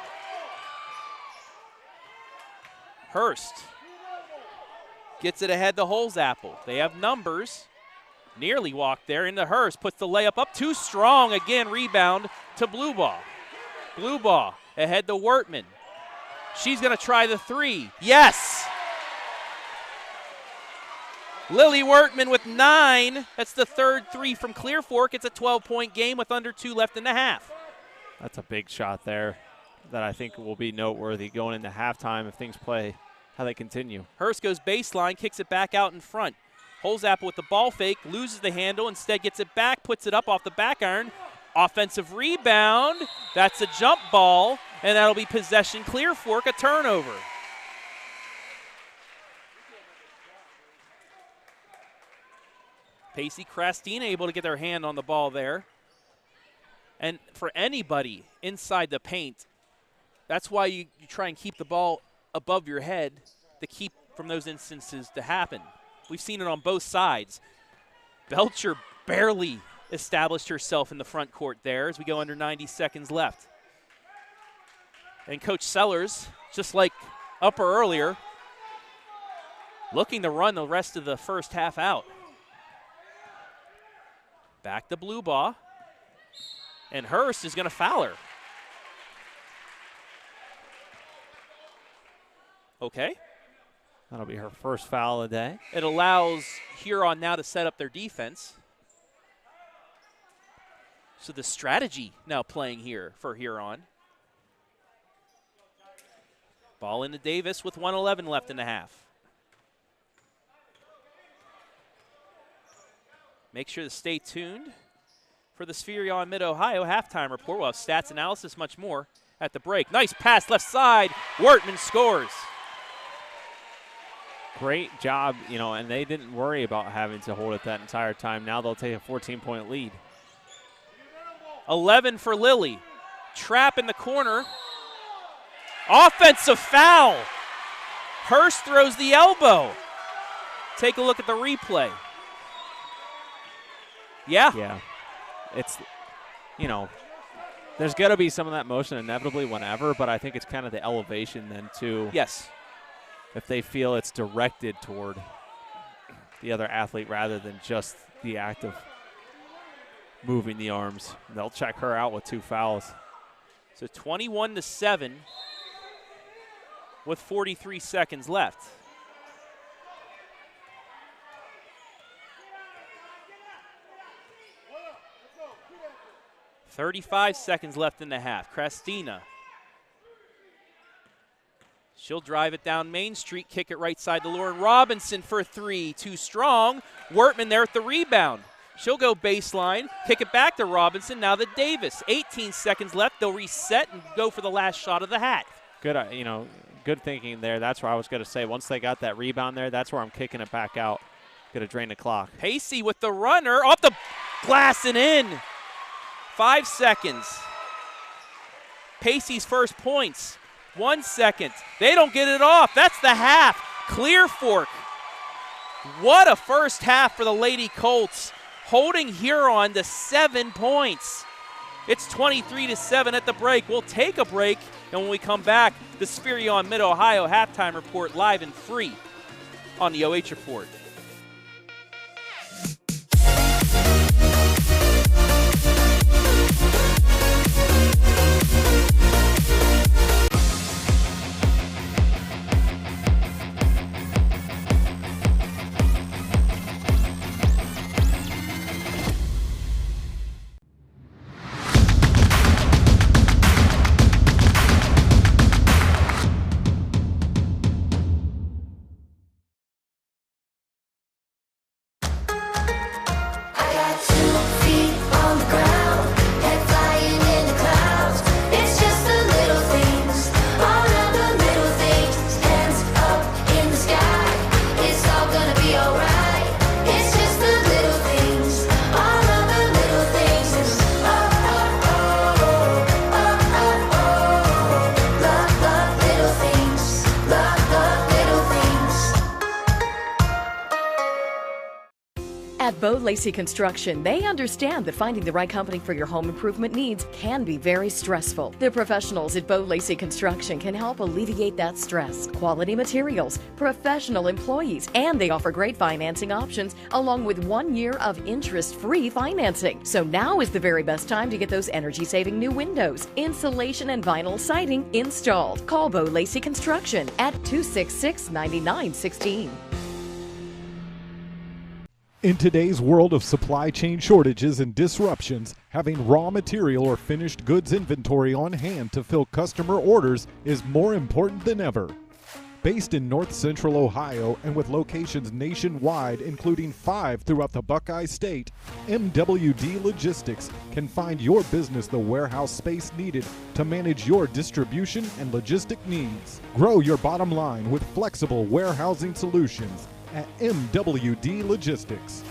Hurst gets it ahead to Holzapple. They have numbers. Nearly walked there into Hurst. Puts the layup up too strong. Again, rebound to Bluebaugh. Bluebaugh ahead to Wertman. She's going to try the 3. Yes! Lily Wertman with 9. That's the third 3 from Clear Fork. It's a 12-point game with under 2 left in the half. That's a big shot there that I think will be noteworthy going into halftime if things play how they continue. Hurst goes baseline, kicks it back out in front. Holzapple with the ball fake, loses the handle, instead gets it back, puts it up off the back iron. Offensive rebound. That's a jump ball, and that'll be possession Clear Fork, a turnover. Pacey Crestina able to get their hand on the ball there. And for anybody inside the paint, that's why you try and keep the ball above your head to keep from those instances to happen. We've seen it on both sides. Belcher barely established herself in the front court there as we go under 90 seconds left. And Coach Sellers, just like Upper earlier, looking to run the rest of the first half out. Back to Bluebaugh. And Hurst is going to foul her. Okay. That'll be her first foul of the day. It allows Huron now to set up their defense. So the strategy now playing here for Huron. Ball into Davis with 1:11 left in the half. Make sure to stay tuned for the Spherion Mid-Ohio halftime report. We'll have stats, analysis, much more at the break. Nice pass left side. Wertman scores. Great job, and they didn't worry about having to hold it that entire time. Now they'll take a 14-point lead. 11 for Lily. Trap in the corner. Offensive foul. Hurst throws the elbow. Take a look at the replay. Yeah. It's, there's got to be some of that motion inevitably whenever, but I think it's kind of the elevation then too. Yes. If they feel it's directed toward the other athlete rather than just the act of moving the arms. They'll check her out with 2 fouls. So 21-7 with 43 seconds left. .35 seconds left in the half. Christina. She'll drive it down Main Street, kick it right side to Lauren Robinson for 3. Too strong. Wortman there at the rebound. She'll go baseline, kick it back to Robinson, now to Davis. 18 seconds left. They'll reset and go for the last shot of the hat. Good, good thinking there. That's where I was going to say. Once they got that rebound there, that's where I'm kicking it back out. Going to drain the clock. Pacey with the runner, off the glass and in. 5 seconds. Pacey's first points. 1 second. They don't get it off. That's the half. Clear Fork. What a first half for the Lady Colts, holding Huron to 7 points. It's 23-7 at the break. We'll take a break, and when we come back, the Spherion Mid-Ohio halftime report live and free on the OH Report. At Lacey Construction, they understand that finding the right company for your home improvement needs can be very stressful. The professionals at Lacey Construction can help alleviate that stress. Quality materials, professional employees, and they offer great financing options along with 1 year of interest-free financing. So now is the very best time to get those energy-saving new windows, insulation, and vinyl siding installed. Call Lacey Construction at 266-9916. In today's world of supply chain shortages and disruptions, having raw material or finished goods inventory on hand to fill customer orders is more important than ever. Based in North Central Ohio and with locations nationwide, including 5 throughout the Buckeye State, MWD Logistics can find your business the warehouse space needed to manage your distribution and logistic needs. Grow your bottom line with flexible warehousing solutions at MWD Logistics.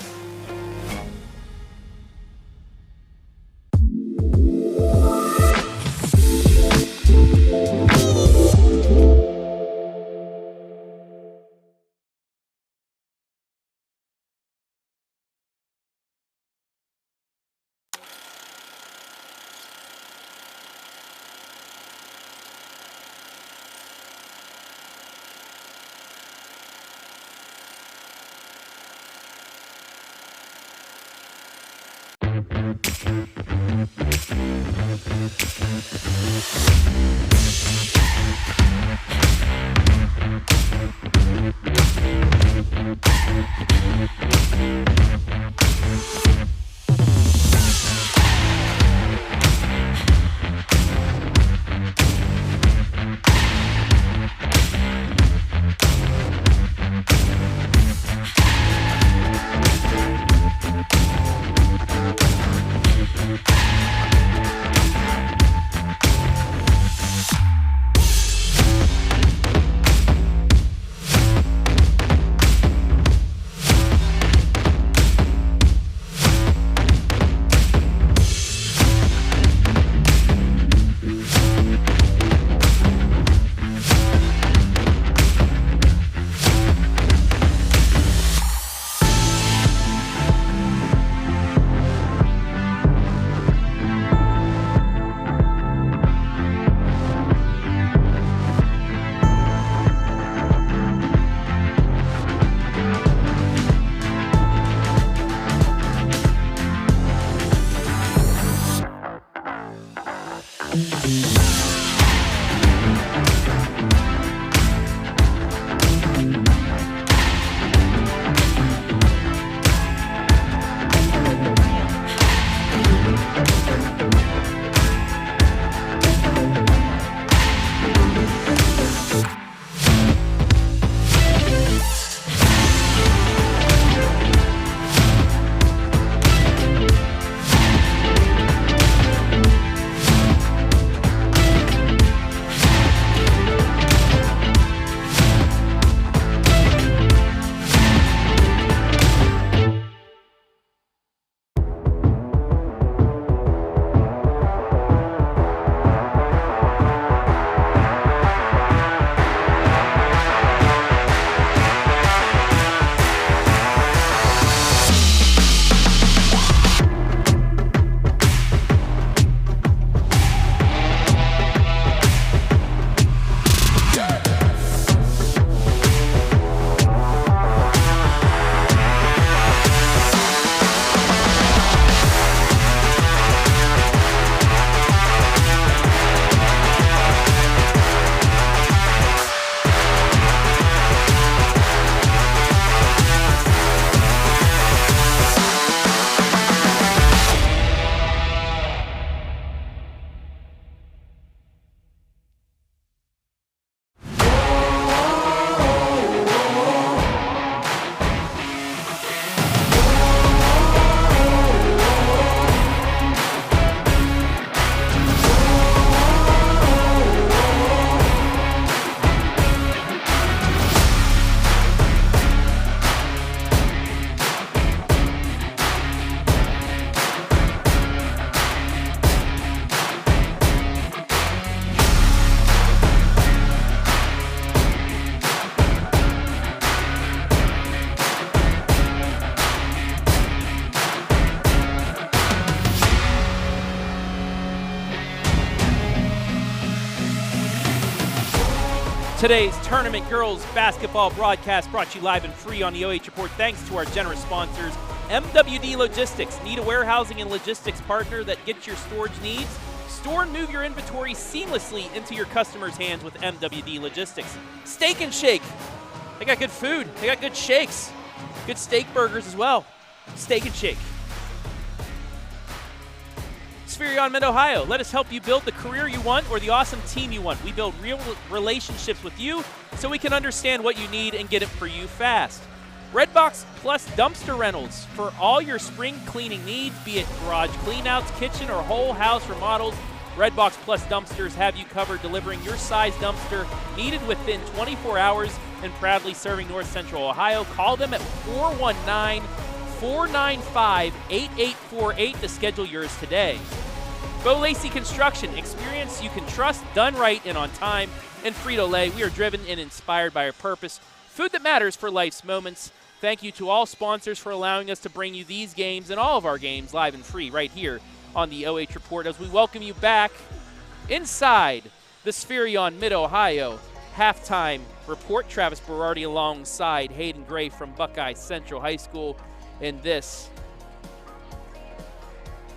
Today's tournament girls basketball broadcast brought to you live and free on the OH Report thanks to our generous sponsors, MWD Logistics. Need a warehousing and logistics partner that gets your storage needs? Store and move your inventory seamlessly into your customers' hands with MWD Logistics. Steak and Shake. They got good food. They got good shakes. Good steak burgers as well. Steak and Shake. Spherion Mid-Ohio. Let us help you build the career you want or the awesome team you want. We build real relationships with you so we can understand what you need and get it for you fast. Redbox plus dumpster rentals for all your spring cleaning needs, be it garage cleanouts, kitchen, or whole house remodels. Redbox plus dumpsters have you covered, delivering your size dumpster needed within 24 hours and proudly serving North Central Ohio. Call them at 419-495-8848 to schedule yours today. Lacey Construction, experience you can trust, done right and on time. And Frito Lay, we are driven and inspired by our purpose. Food that matters for life's moments. Thank you to all sponsors for allowing us to bring you these games and all of our games live and free right here on the OH Report as we welcome you back inside the Spherion Mid-Ohio halftime report. Travis Berardi alongside Hayden Gray from Buckeye Central High School in this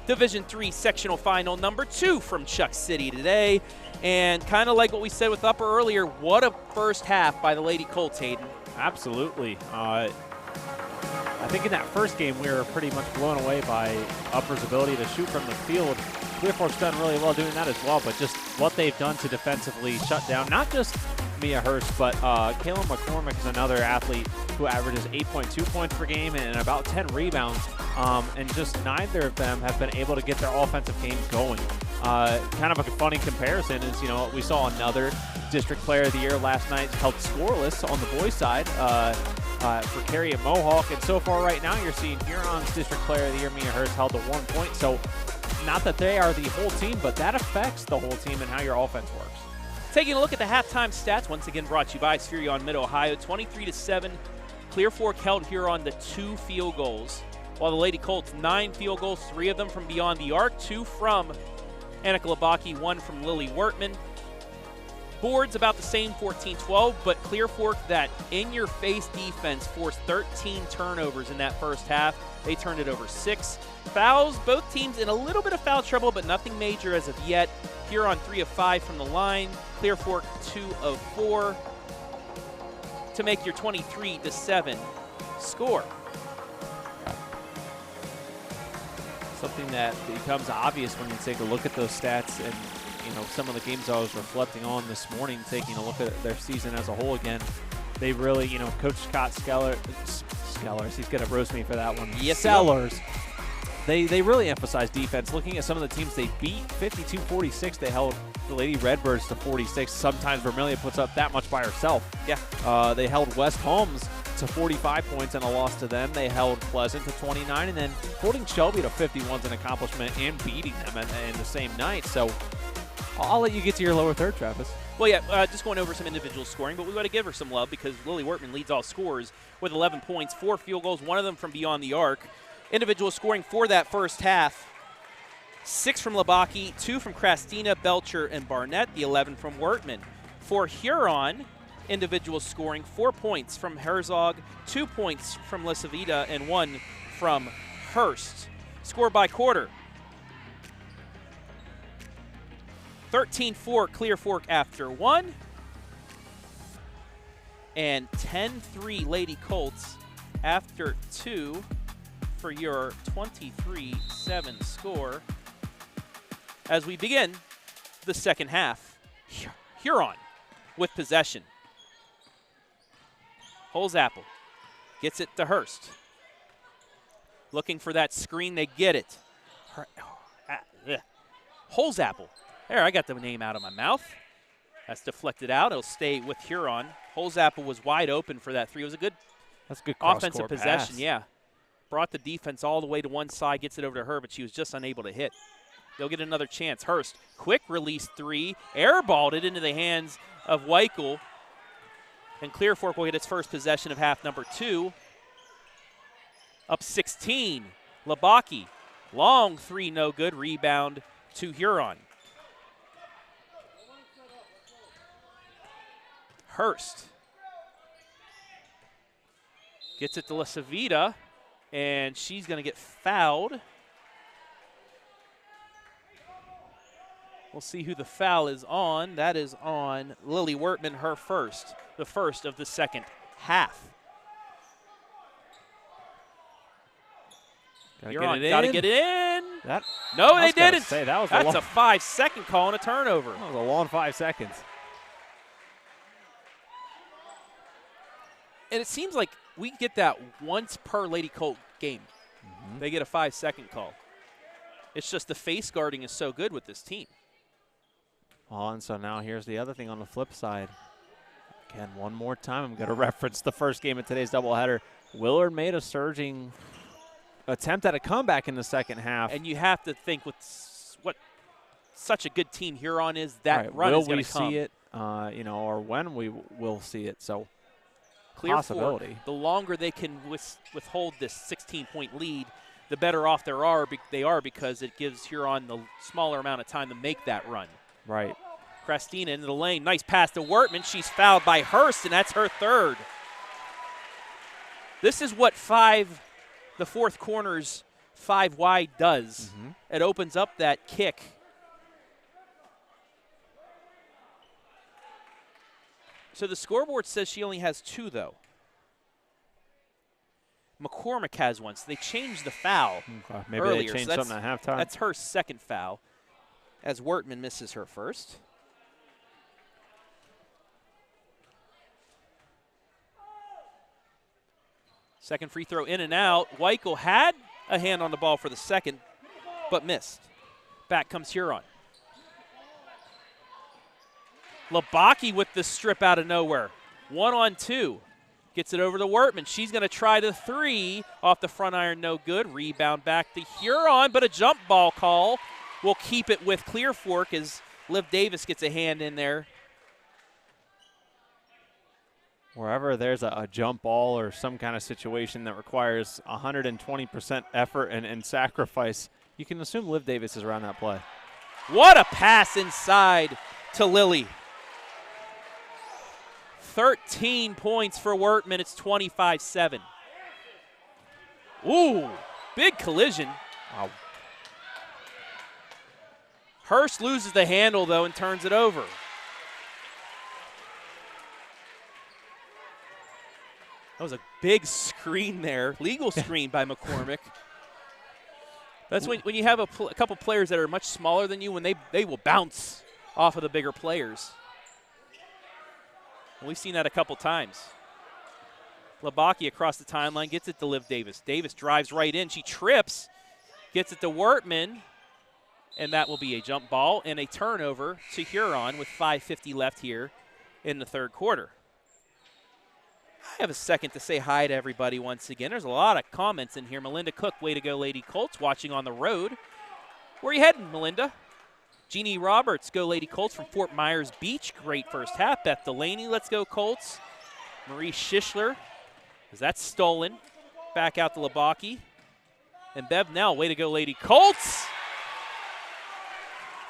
Division III sectional final number 2 from Chuck City today. And kind of like what we said with Upper earlier, what a first half by the Lady Colts, Hayden. Absolutely. I think in that first game we were pretty much blown away by Upper's ability to shoot from the field. Clear Fork's done really well doing that as well, but just what they've done to defensively shut down not just Mia Hurst, but Kayla McCormick is another athlete who averages 8.2 points per game and about 10 rebounds, and just neither of them have been able to get their offensive game going. Kind of a funny comparison is, we saw another District Player of the Year last night held scoreless on the boys' side for Carrie at Mohawk, and so far right now you're seeing Huron's District Player of the Year, Mia Hurst, held to 1 point. So not that they are the whole team, but that affects the whole team and how your offense works. Taking a look at the halftime stats, once again brought to you by Spherion Mid-Ohio. 23-7, Clear Fork held Huron to 2 field goals, while the Lady Colts 9 field goals, 3 of them from beyond the arc, 2 from Annika Labaki, 1 from Lily Wertman. Boards about the same, 14-12, but Clear Fork, that in-your-face defense, forced 13 turnovers in that first half. They turned it over 6. Fouls, both teams in a little bit of foul trouble, but nothing major as of yet. Huron 3 of 5 from the line. Clear Fork 2 of 4 to make your 23-7 score. Something that becomes obvious when you take a look at those stats and some of the games I was reflecting on this morning, taking a look at their season as a whole again. They really, Coach Scott Skellers, he's going to roast me for that one. Yes, Sellers. They really emphasize defense. Looking at some of the teams they beat, 52-46, they held the Lady Redbirds to 46. Sometimes Vermilion puts up that much by herself. Yeah. They held West Holmes to 45 points and a loss to them. They held Pleasant to 29, and then holding Shelby to 51 is an accomplishment and beating them in the same night. So I'll let you get to your lower third, Travis. Well, yeah, just going over some individual scoring, but we got to give her some love because Lily Wertman leads all scorers with 11 points, 4 field goals, 1 of them from beyond the arc. Individual scoring for that first half, 6 from Labaki, 2 from Krastina, Belcher, and Barnett, the 11 from Wertman. For Huron, individual scoring, 4 points from Herzog, 2 points from Lisavita, and 1 from Hurst. Score by quarter. 13-4 Clear Fork after 1. And 10-3 Lady Colts after 2 for your 23-7 score. As we begin the second half, Huron with possession. Holzapfel gets it to Hurst. Looking for that screen, they get it. Holzapfel. There, I got the name out of my mouth. That's deflected out. It'll stay with Huron. Holzapfel was wide open for that 3. It was a good, offensive possession. Pass. Yeah. Brought the defense all the way to one side, gets it over to her, but she was just unable to hit. They'll get another chance. Hurst, quick release 3, airballed it into the hands of Weichel. And Clear Fork will get its first possession of half number 2. Up 16. Labaki, long 3, no good. Rebound to Huron. Hurst. Gets it to La Savita, and she's going to get fouled. We'll see who the foul is on. That is on Lily Wertman, her first, the first of the second half. Gotta get it in. No, they didn't. That's a 5-second call and a turnover. That was a long 5 seconds. And it seems like we get that once per Lady Colt game. They get a 5-second call. It's just the face guarding is so good with this team. Oh, and so now here's the other thing on the flip side. Again, one more time, I'm going to reference the first game of today's doubleheader. Willard made a surging attempt at a comeback in the second half. And you have to think with what such a good team Huron is, that run is going to come. Will we see it, or when we will see it? So clear possibility. Fork, the longer they can withhold this 16-point lead, the better off they are because it gives Huron the smaller amount of time to make that run. Right. Christina into the lane. Nice pass to Wertman. She's fouled by Hurst, and that's her third. This is what the fourth corner's 5 wide does. It opens up that kick. So the scoreboard says she only has 2, though. McCormick has one, so they changed the foul Maybe earlier. They changed something at halftime. That's her second foul, as Wertman misses her first. Second free throw in and out. Weichel had a hand on the ball for the second, but missed. Back comes Huron. Labaki with the strip out of nowhere. 1-on-2. Gets it over to Wertman. She's going to try the 3 off the front iron, no good. Rebound back to Huron, but a jump ball call will keep it with Clear Fork as Liv Davis gets a hand in there. Wherever there's a jump ball or some kind of situation that requires 120% effort and sacrifice, you can assume Liv Davis is around that play. What a pass inside to Lily. 13 points for Wertman. It's 25-7. Ooh, big collision. Wow. Hurst loses the handle, though, and turns it over. That was a big screen there. Legal screen by McCormick. That's when you have a couple players that are much smaller than you, when they will bounce off of the bigger players. And we've seen that a couple times. Labaki across the timeline gets it to Liv Davis. Davis drives right in. She trips, gets it to Wertman, and that will be a jump ball and a turnover to Huron with 5:50 left here in the third quarter. I have a second to say hi to everybody once again. There's a lot of comments in here. Melinda Cook, way to go, Lady Colts, watching on the road. Where are you heading, Melinda? Jeannie Roberts, go Lady Colts from Fort Myers Beach. Great first half. Beth Delaney, let's go Colts. Marie Schischler, is that stolen? Back out to Labaki. And Bev Nell, way to go Lady Colts.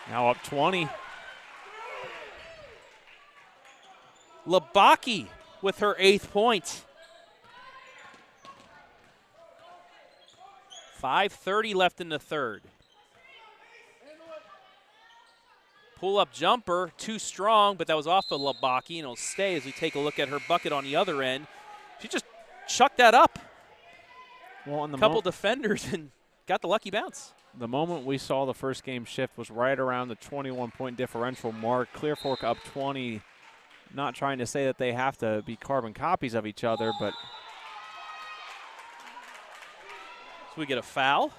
Now up 20. Labaki with her 8th point. 5:30 left in the third. Pull-up jumper, too strong, but that was off of Labaki, and it'll stay as we take a look at her bucket on the other end. She just chucked that up. Well, in the couple defenders and got the lucky bounce. The moment we saw the first game shift was right around the 21-point differential mark. Clear Fork up 20. Not trying to say that they have to be carbon copies of each other, but. So we get a foul.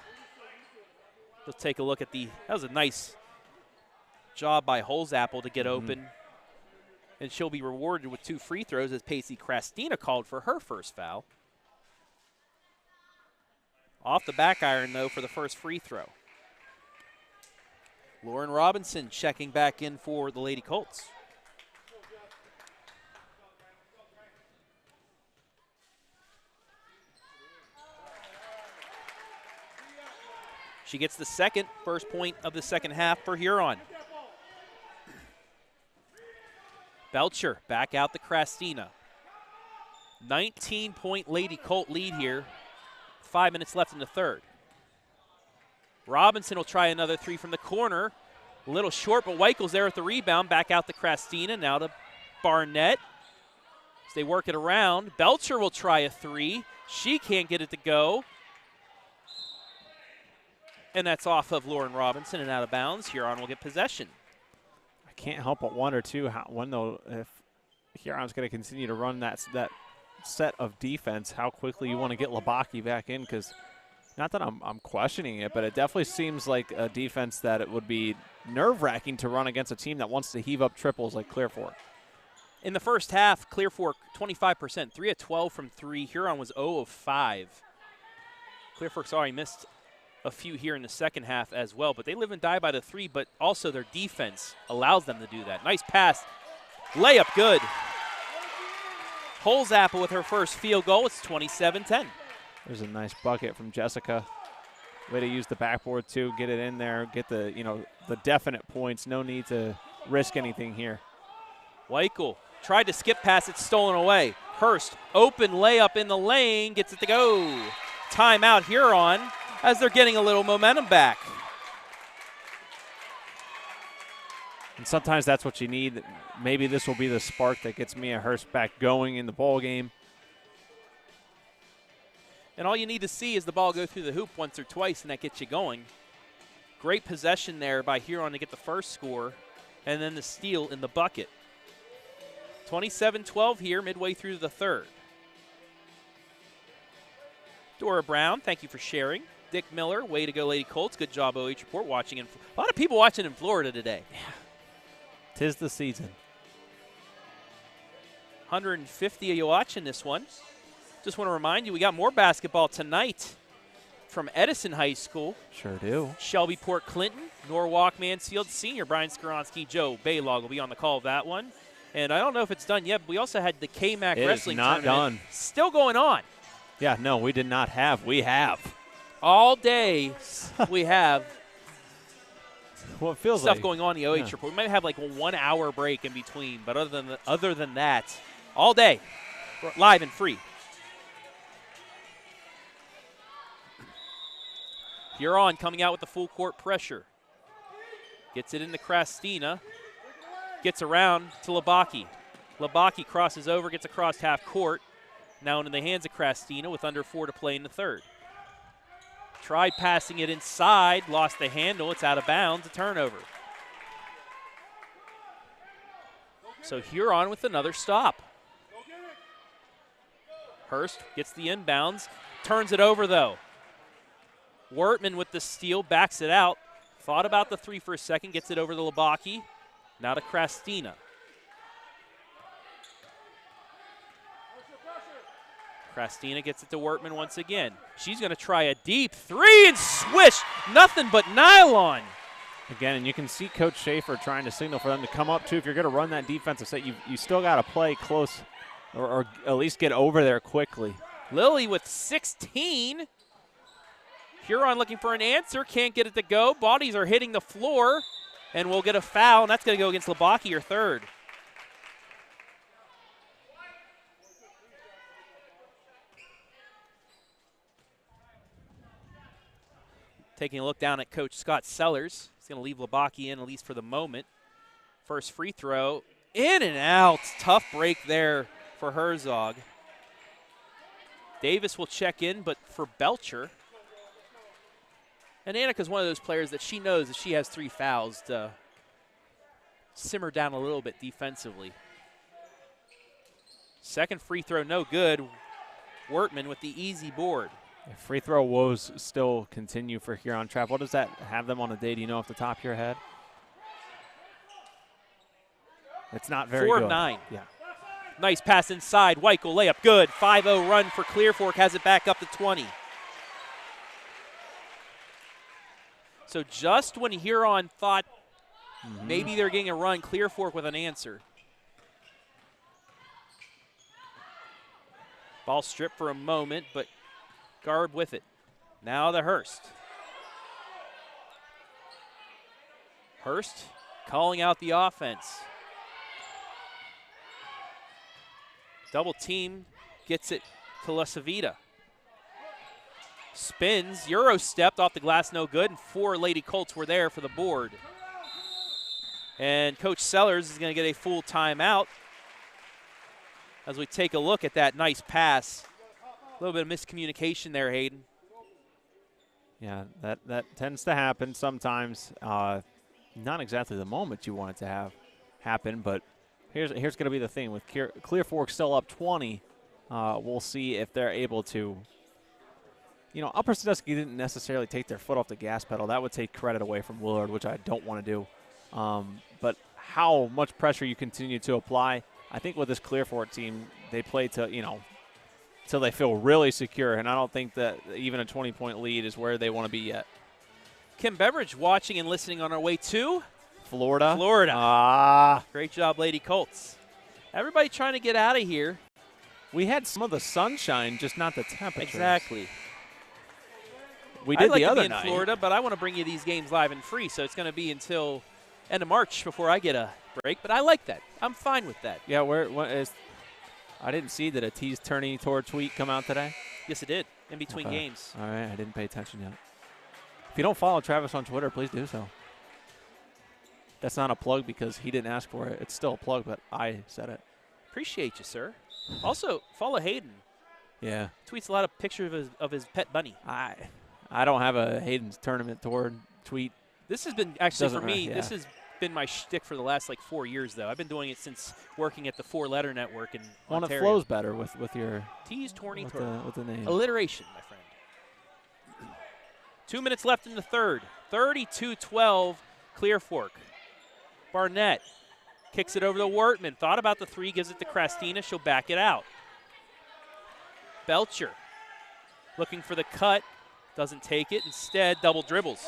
Let's take a look at that was a nice job by Holzapple to get open. And she'll be rewarded with 2 free throws as Pacey Christina called for her first foul. Off the back iron, though, for the first free throw. Lauren Robinson checking back in for the Lady Colts. She gets the first point of the second half for Huron. Belcher back out to Krastina. 19-point Lady Colt lead here. 5 minutes left in the third. Robinson will try another three from the corner. A little short, but Weichel's there at the rebound. Back out to Krastina, now to Barnett. As they work it around, Belcher will try a three. She can't get it to go. And that's off of Lauren Robinson and out of bounds. Huron will get possession. I can't help but wonder, too, if Huron's going to continue to run that set of defense, how quickly you want to get Labaki back in, because not that I'm questioning it, but it definitely seems like a defense that it would be nerve-wracking to run against a team that wants to heave up triples like Clear Fork. In the first half, Clear Fork 25%, 3 of 12 from 3. Huron was 0 of 5. Clear Fork's already missed a few here in the second half as well, but they live and die by the three, but also their defense allows them to do that. Nice pass. Layup good. Holzapple with her first field goal. It's 27-10. There's a nice bucket from Jessica. Way to use the backboard too, get it in there, get the the definite points. No need to risk anything here. Weichel tried to skip pass, it's stolen away. Hurst, open layup in the lane, gets it to go. Timeout Huron as they're getting a little momentum back. And sometimes that's what you need. Maybe this will be the spark that gets Mia Hurst back going in the ball game. And all you need to see is the ball go through the hoop once or twice, and that gets you going. Great possession there by Huron to get the first score, and then the steal in the bucket. 27-12 here, midway through the third. Dora Brown, thank you for sharing. Dick Miller, way to go, Lady Colts. Good job, OH Report, watching. A lot of people watching in Florida today. Yeah. 'Tis the season. 150 of you watching this one. Just want to remind you, we got more basketball tonight from Edison High School. Sure do. Shelby Port Clinton, Norwalk Mansfield Senior, Brian Skoronsky, Joe Baylog will be on the call of that one. And I don't know if it's done yet, but we also had the K-Mac Wrestling Tournament. Tournament. Done. Still going on. Yeah, no, we did not have. We have. All day we have well, it feels stuff like going on in the OH Report. We might have like a 1 hour break in between, but other than that, all day, live and free. Huron coming out with the full court pressure. Gets it into Krastina. Gets around to Labaki. Labaki crosses over, gets across half court. Now into the hands of Krastina with under 4 to play in the third. Tried passing it inside, lost the handle. It's out of bounds, a turnover. So Huron with another stop. Hurst gets the inbounds, turns it over though. Wertman with the steal, backs it out. Thought about the three for a second, gets it over to Labaki. Now to Krastina. Krastina gets it to Wertman once again. She's going to try a deep three and swish. Nothing but nylon. Again, and you can see Coach Schaefer trying to signal for them to come up too. If you're going to run that defensive set, you still got to play close or at least get over there quickly. Lily with 16. Huron looking for an answer, can't get it to go. Bodies are hitting the floor, and we'll get a foul, and that's going to go against Labaki, her third. Taking a look down at Coach Scott Sellers. He's going to leave Labaki in, at least for the moment. First free throw, in and out. Tough break there for Herzog. Davis will check in, but for Belcher. And Annika's one of those players that she knows that she has 3 fouls to simmer down a little bit defensively. Second free throw, no good. Wertman with the easy board. Free throw woes still continue for Huron. Trav, what does that have them on a day? Do you know off the top of your head? It's not very 4 good. of 9. Yeah. Nice pass inside. Weichel layup good. 5-0 run for Clear Fork. Has it back up to 20. So just when Huron thought maybe they're getting a run, Clear Fork with an answer. Ball stripped for a moment, but Garb with it. Now the Hurst. Hurst calling out the offense. Double team, gets it to Lasavita. Spins, Euro stepped off the glass, no good, and 4 Lady Colts were there for the board. And Coach Sellers is going to get a full timeout as we take a look at that nice pass. A little bit of miscommunication there, Hayden. Yeah, that tends to happen sometimes. Not exactly the moment you want it to have happen, but here's going to be the thing. With Clear Fork still up 20, we'll see if they're able to. You know, Upper Sandusky didn't necessarily take their foot off the gas pedal. That would take credit away from Willard, which I don't want to do. But how much pressure you continue to apply, I think with this Clear Fork team, they play to, you know, till they feel really secure, and I don't think that even a 20-point lead is where they want to be yet. Kim Beveridge watching and listening on our way to Florida. Great job, Lady Colts. Everybody trying to get out of here. We had some of the sunshine, just not the temperature. Exactly. We did I'd like the other to be night. in Florida, but I want to bring you these games live and free, so it's going to be until end of March before I get a break. But I like that. I'm fine with that. Yeah, I didn't see that a T's turning toward tweet come out today. Yes, it did, in between games. All right, I didn't pay attention yet. If you don't follow Travis on Twitter, please do so. That's not a plug because he didn't ask for it. It's still a plug, but I said it. Appreciate you, sir. Also, follow Hayden. Yeah. Tweets a lot of pictures of his pet bunny. I don't have a Hayden's tournament toward tweet. This has been, actually, Doesn't for me, yeah. this has been my shtick for the last, 4 years, though. I've been doing it since working at the 4-letter network in Well, Ontario. it flows better with your T's Torny with Turtle. the name. Alliteration, my friend. 2 minutes left in the third. 32-12, Clear Fork. Barnett kicks it over to Wortman. Thought about the 3, gives it to Krastina. She'll back it out. Belcher looking for the cut. Doesn't take it. Instead, double dribbles.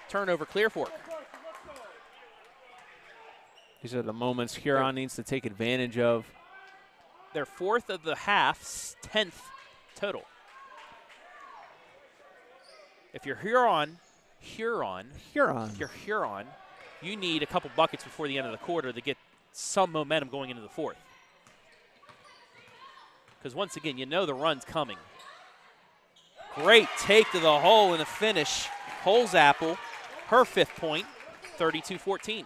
Turnover, Clear Fork. These are the moments Huron needs to take advantage of. Their 4th of the half, 10th total. If you're Huron, if you're Huron, you need a couple buckets before the end of the quarter to get some momentum going into the 4th. Because once again, you know the run's coming. Great take to the hole and a finish. Holzapple, her 5th point, 32-14.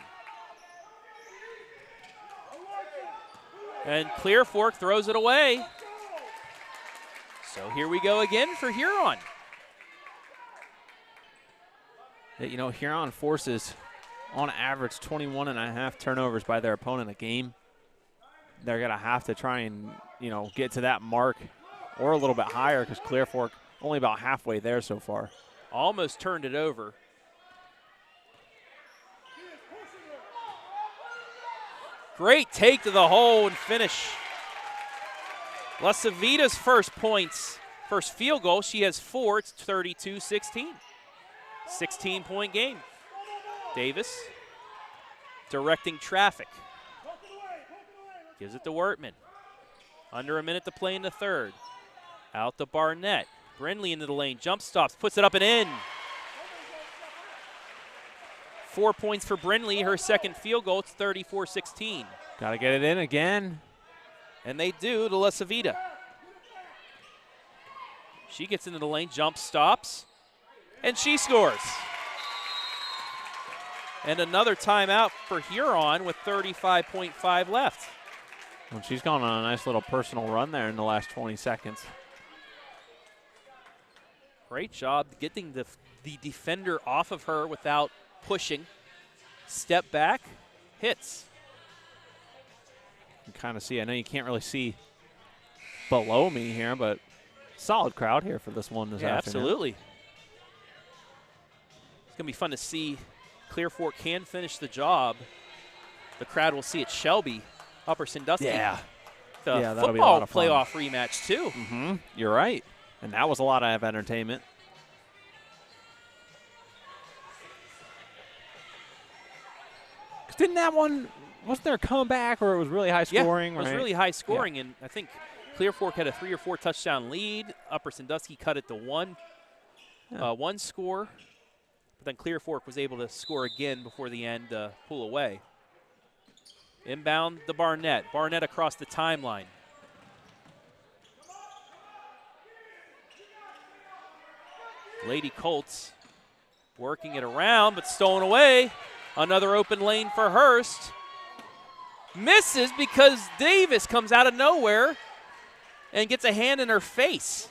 And Clear Fork throws it away. So here we go again for Huron. You know, Huron forces, on average, 21.5 turnovers by their opponent a game. They're going to have to try and, get to that mark or a little bit higher because Clear Fork only about halfway there so far. Almost turned it over. Great take to the hole and finish. Lasavita's first field goal. She has 4. It's 32-16. 16-point game. Davis directing traffic. Gives it to Wortman. Under a minute to play in the third. Out to Barnett. Brindley into the lane. Jump stops. Puts it up and in. 4 points for Brindley. Her second field goal. It's 34-16. Got to get it in again. And they do to Lasavita. She gets into the lane. Jump stops. And she scores. And another timeout for Huron with 35.5 left. Well, she's gone on a nice little personal run there in the last 20 seconds. Great job getting the defender off of her without pushing. Step back, hits. You can kind of see, I know you can't really see below me here, but solid crowd here for this one this afternoon. Absolutely. It's going to be fun to see. Clear Fork can finish the job. The crowd will see it. Shelby, Upper Sandusky. Yeah. The that'll be a lot of fun. playoff rematch, too. Mm-hmm. You're right. And that was a lot of entertainment. Didn't that one, wasn't there a comeback or it was really high scoring? Yeah, it was really high scoring, and I think Clear Fork had a 3 or 4 touchdown lead. Upper Sandusky cut it to one score. But then Clear Fork was able to score again before the end, pull away. Inbound the Barnett. Barnett across the timeline. Lady Colts working it around, but stolen away. Another open lane for Hurst. Misses because Davis comes out of nowhere and gets a hand in her face.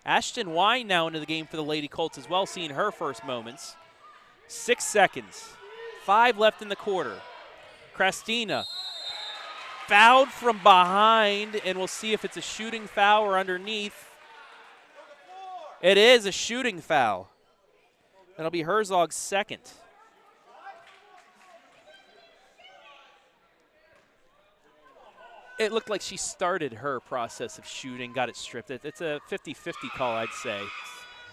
Ashton Wine now into the game for the Lady Colts as well, seeing her first moments. 6 seconds. 5 left in the quarter. Christina fouled from behind, and we'll see if it's a shooting foul or underneath. It is a shooting foul. That'll be Herzog's second. It looked like she started her process of shooting, got it stripped. It's a 50-50 call, I'd say.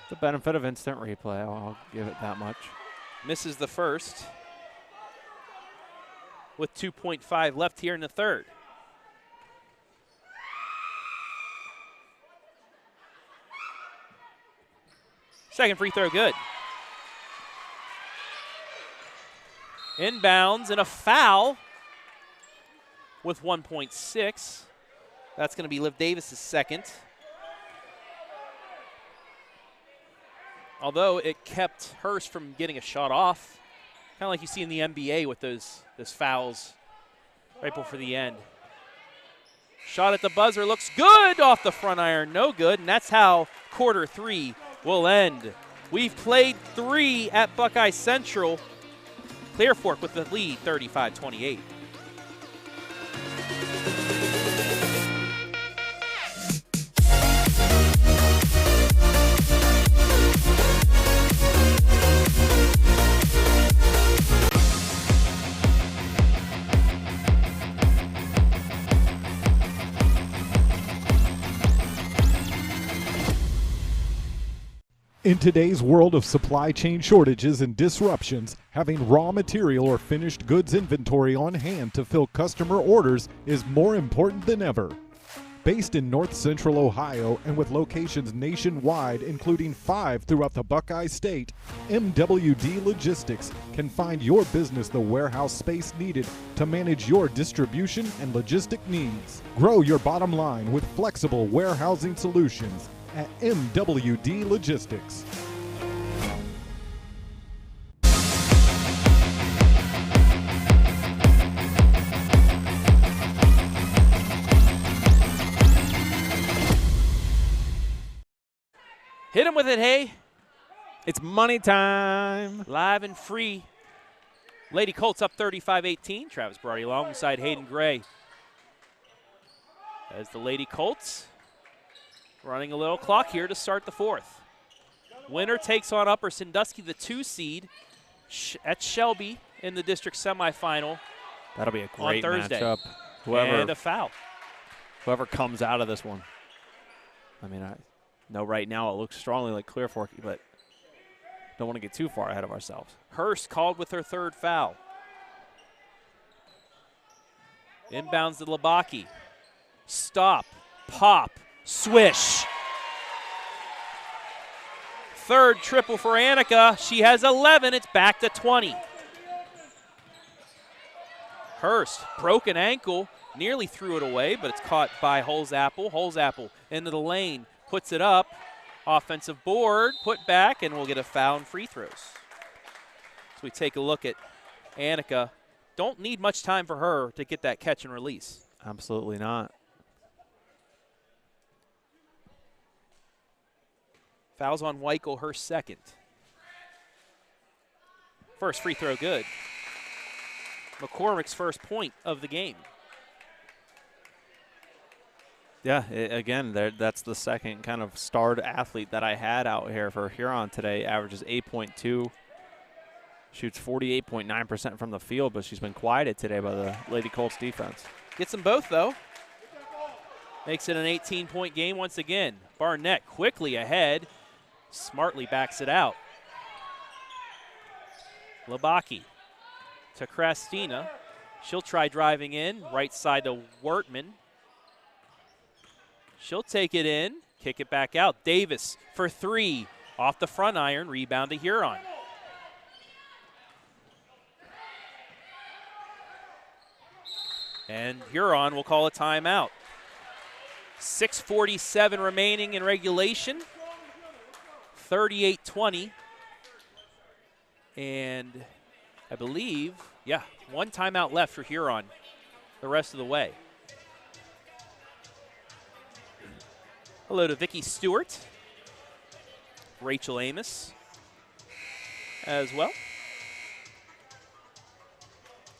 The benefit of instant replay, I'll give it that much. Misses the first with 2.5 left here in the third. Second free throw good. Inbounds and a foul with 1.6. That's going to be Liv Davis's second. Although it kept Hurst from getting a shot off. Kind of like you see in the NBA with those fouls right before the end. Shot at the buzzer looks good off the front iron, no good, and that's how quarter 3 will end. We've played 3 at Buckeye Central. Clear Fork with the lead, 35-28. In today's world of supply chain shortages and disruptions, having raw material or finished goods inventory on hand to fill customer orders is more important than ever. Based in North Central Ohio and with locations nationwide, including 5 throughout the Buckeye State, MWD Logistics can find your business the warehouse space needed to manage your distribution and logistic needs. Grow your bottom line with flexible warehousing solutions at MWD Logistics. Hit him with it, hey. It's money time. Live and free. Lady Colts up 35-18. Travis Brody alongside Hayden Gray. As the Lady Colts running a little clock here to start the fourth. Winner takes on Upper Sandusky, the 2 seed at Shelby in the district semifinal. That'll be a great on Thursday. matchup. And a foul. Whoever comes out of this one. I mean, I know right now it looks strongly like Clear Fork, but don't want to get too far ahead of ourselves. Hurst called with her 3rd foul. Inbounds to Labaki. Stop. Pop. Swish. 3rd triple for Annika. She has 11. It's back to 20. Hurst, broken ankle, nearly threw it away, but it's caught by Holzapple. Holzapple into the lane, puts it up. Offensive board, put back, and we'll get a foul and free throws. So we take a look at Annika. Don't need much time for her to get that catch and release. Absolutely not. Fouls on Weichel, her 2nd. First free throw good. McCormick's first point of the game. Yeah, again, that's the second kind of starred athlete that I had out here for Huron today. Averages 8.2. Shoots 48.9% from the field, but she's been quieted today by the Lady Colts defense. Gets them both, though. Makes it an 18-point game once again. Barnett quickly ahead. Smartly backs it out. Labaki to Christina. She'll try driving in. Right side to Wertman. She'll take it in. Kick it back out. Davis for 3. Off the front iron. Rebound to Huron. And Huron will call a timeout. 6:47 remaining in regulation. 38-20. And I believe, yeah, one timeout left for Huron the rest of the way. Hello to Vicky Stewart. Rachel Amos as well.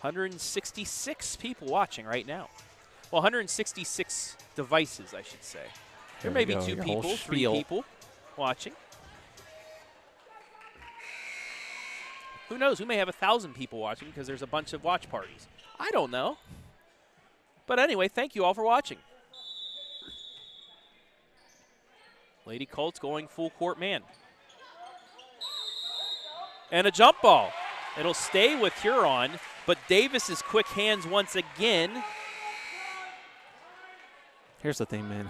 166 people watching right now. Well, 166 devices, I should say. There may be two people, three people watching. Who knows? We may have 1,000 people watching because there's a bunch of watch parties. I don't know. But anyway, thank you all for watching. Lady Colts going full court man. And a jump ball. It'll stay with Huron, but Davis's quick hands once again. Here's the thing, man.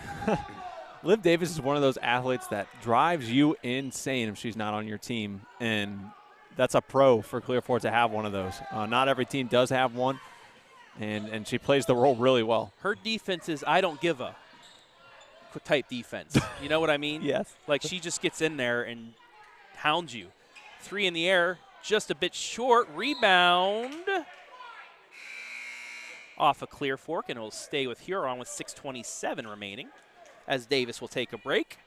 Liv Davis is one of those athletes that drives you insane if she's not on your team, and that's a pro for Clear Fork to have one of those. Not every team does have one, and she plays the role really well. Her defense is I don't give a type defense. You know what I mean? Yes. Like she just gets in there and hounds you. 3 in the air, just a bit short. Rebound off of Clear Fork, and it will stay with Huron with 6:27 remaining as Davis will take a break,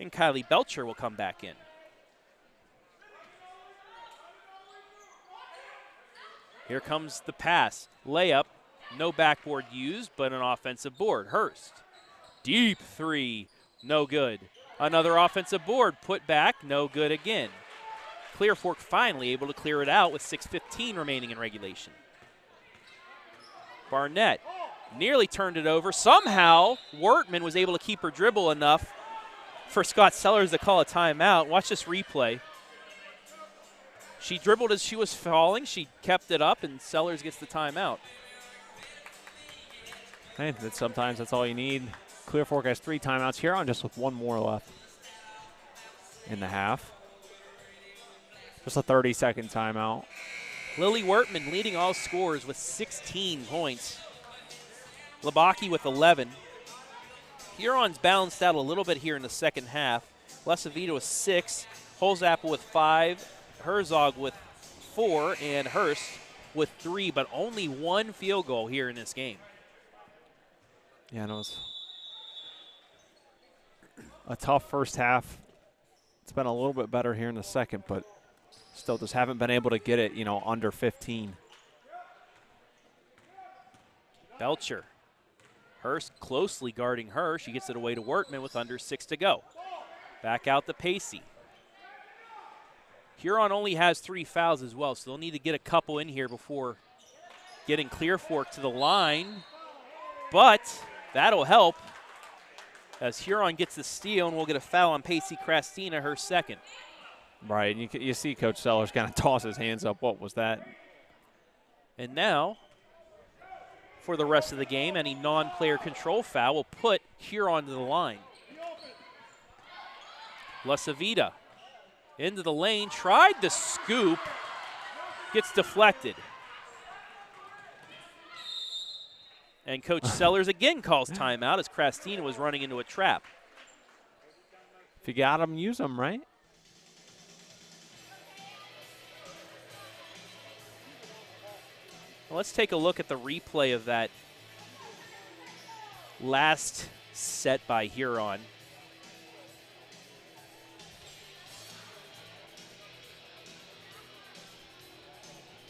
and Kylie Belcher will come back in. Here comes the pass. Layup, no backboard used, but an offensive board. Hurst, deep three, no good. Another offensive board, put back, no good again. Clear Fork finally able to clear it out with 6:15 remaining in regulation. Barnett nearly turned it over. Somehow, Wertman was able to keep her dribble enough for Scott Sellers to call a timeout. Watch this replay. She dribbled as she was falling. She kept it up, and Sellers gets the timeout. Hey, sometimes that's all you need. Clear Fork has 3 timeouts. Huron just with 1 more left in the half. Just a 30-second timeout. Lily Wertman leading all scorers with 16 points. Labaki with 11. Huron's balanced out a little bit here in the second half. Lesavita with 6. Holzapple with 5. Herzog with 4. And Hurst with 3. But only 1 field goal here in this game. Yeah, no, it's a tough first half. It's been a little bit better here in the second, but still just haven't been able to get it, under 15. Belcher. Hurst closely guarding her. She gets it away to Wertman with under 6 to go. Back out to Pacey. Huron only has 3 fouls as well, so they'll need to get a couple in here before getting Clear Fork to the line. But that'll help as Huron gets the steal, and we'll get a foul on Pacey Crastina, her second. Right, and you see Coach Sellers kind of toss his hands up. What was that? And now, for the rest of the game, any non-player control foul will put Huron to the line. Lesavita into the lane, tried the scoop, gets deflected. And Coach Sellers again calls timeout as Crastina was running into a trap. If you got them, use them, right? Well, let's take a look at the replay of that last set by Huron.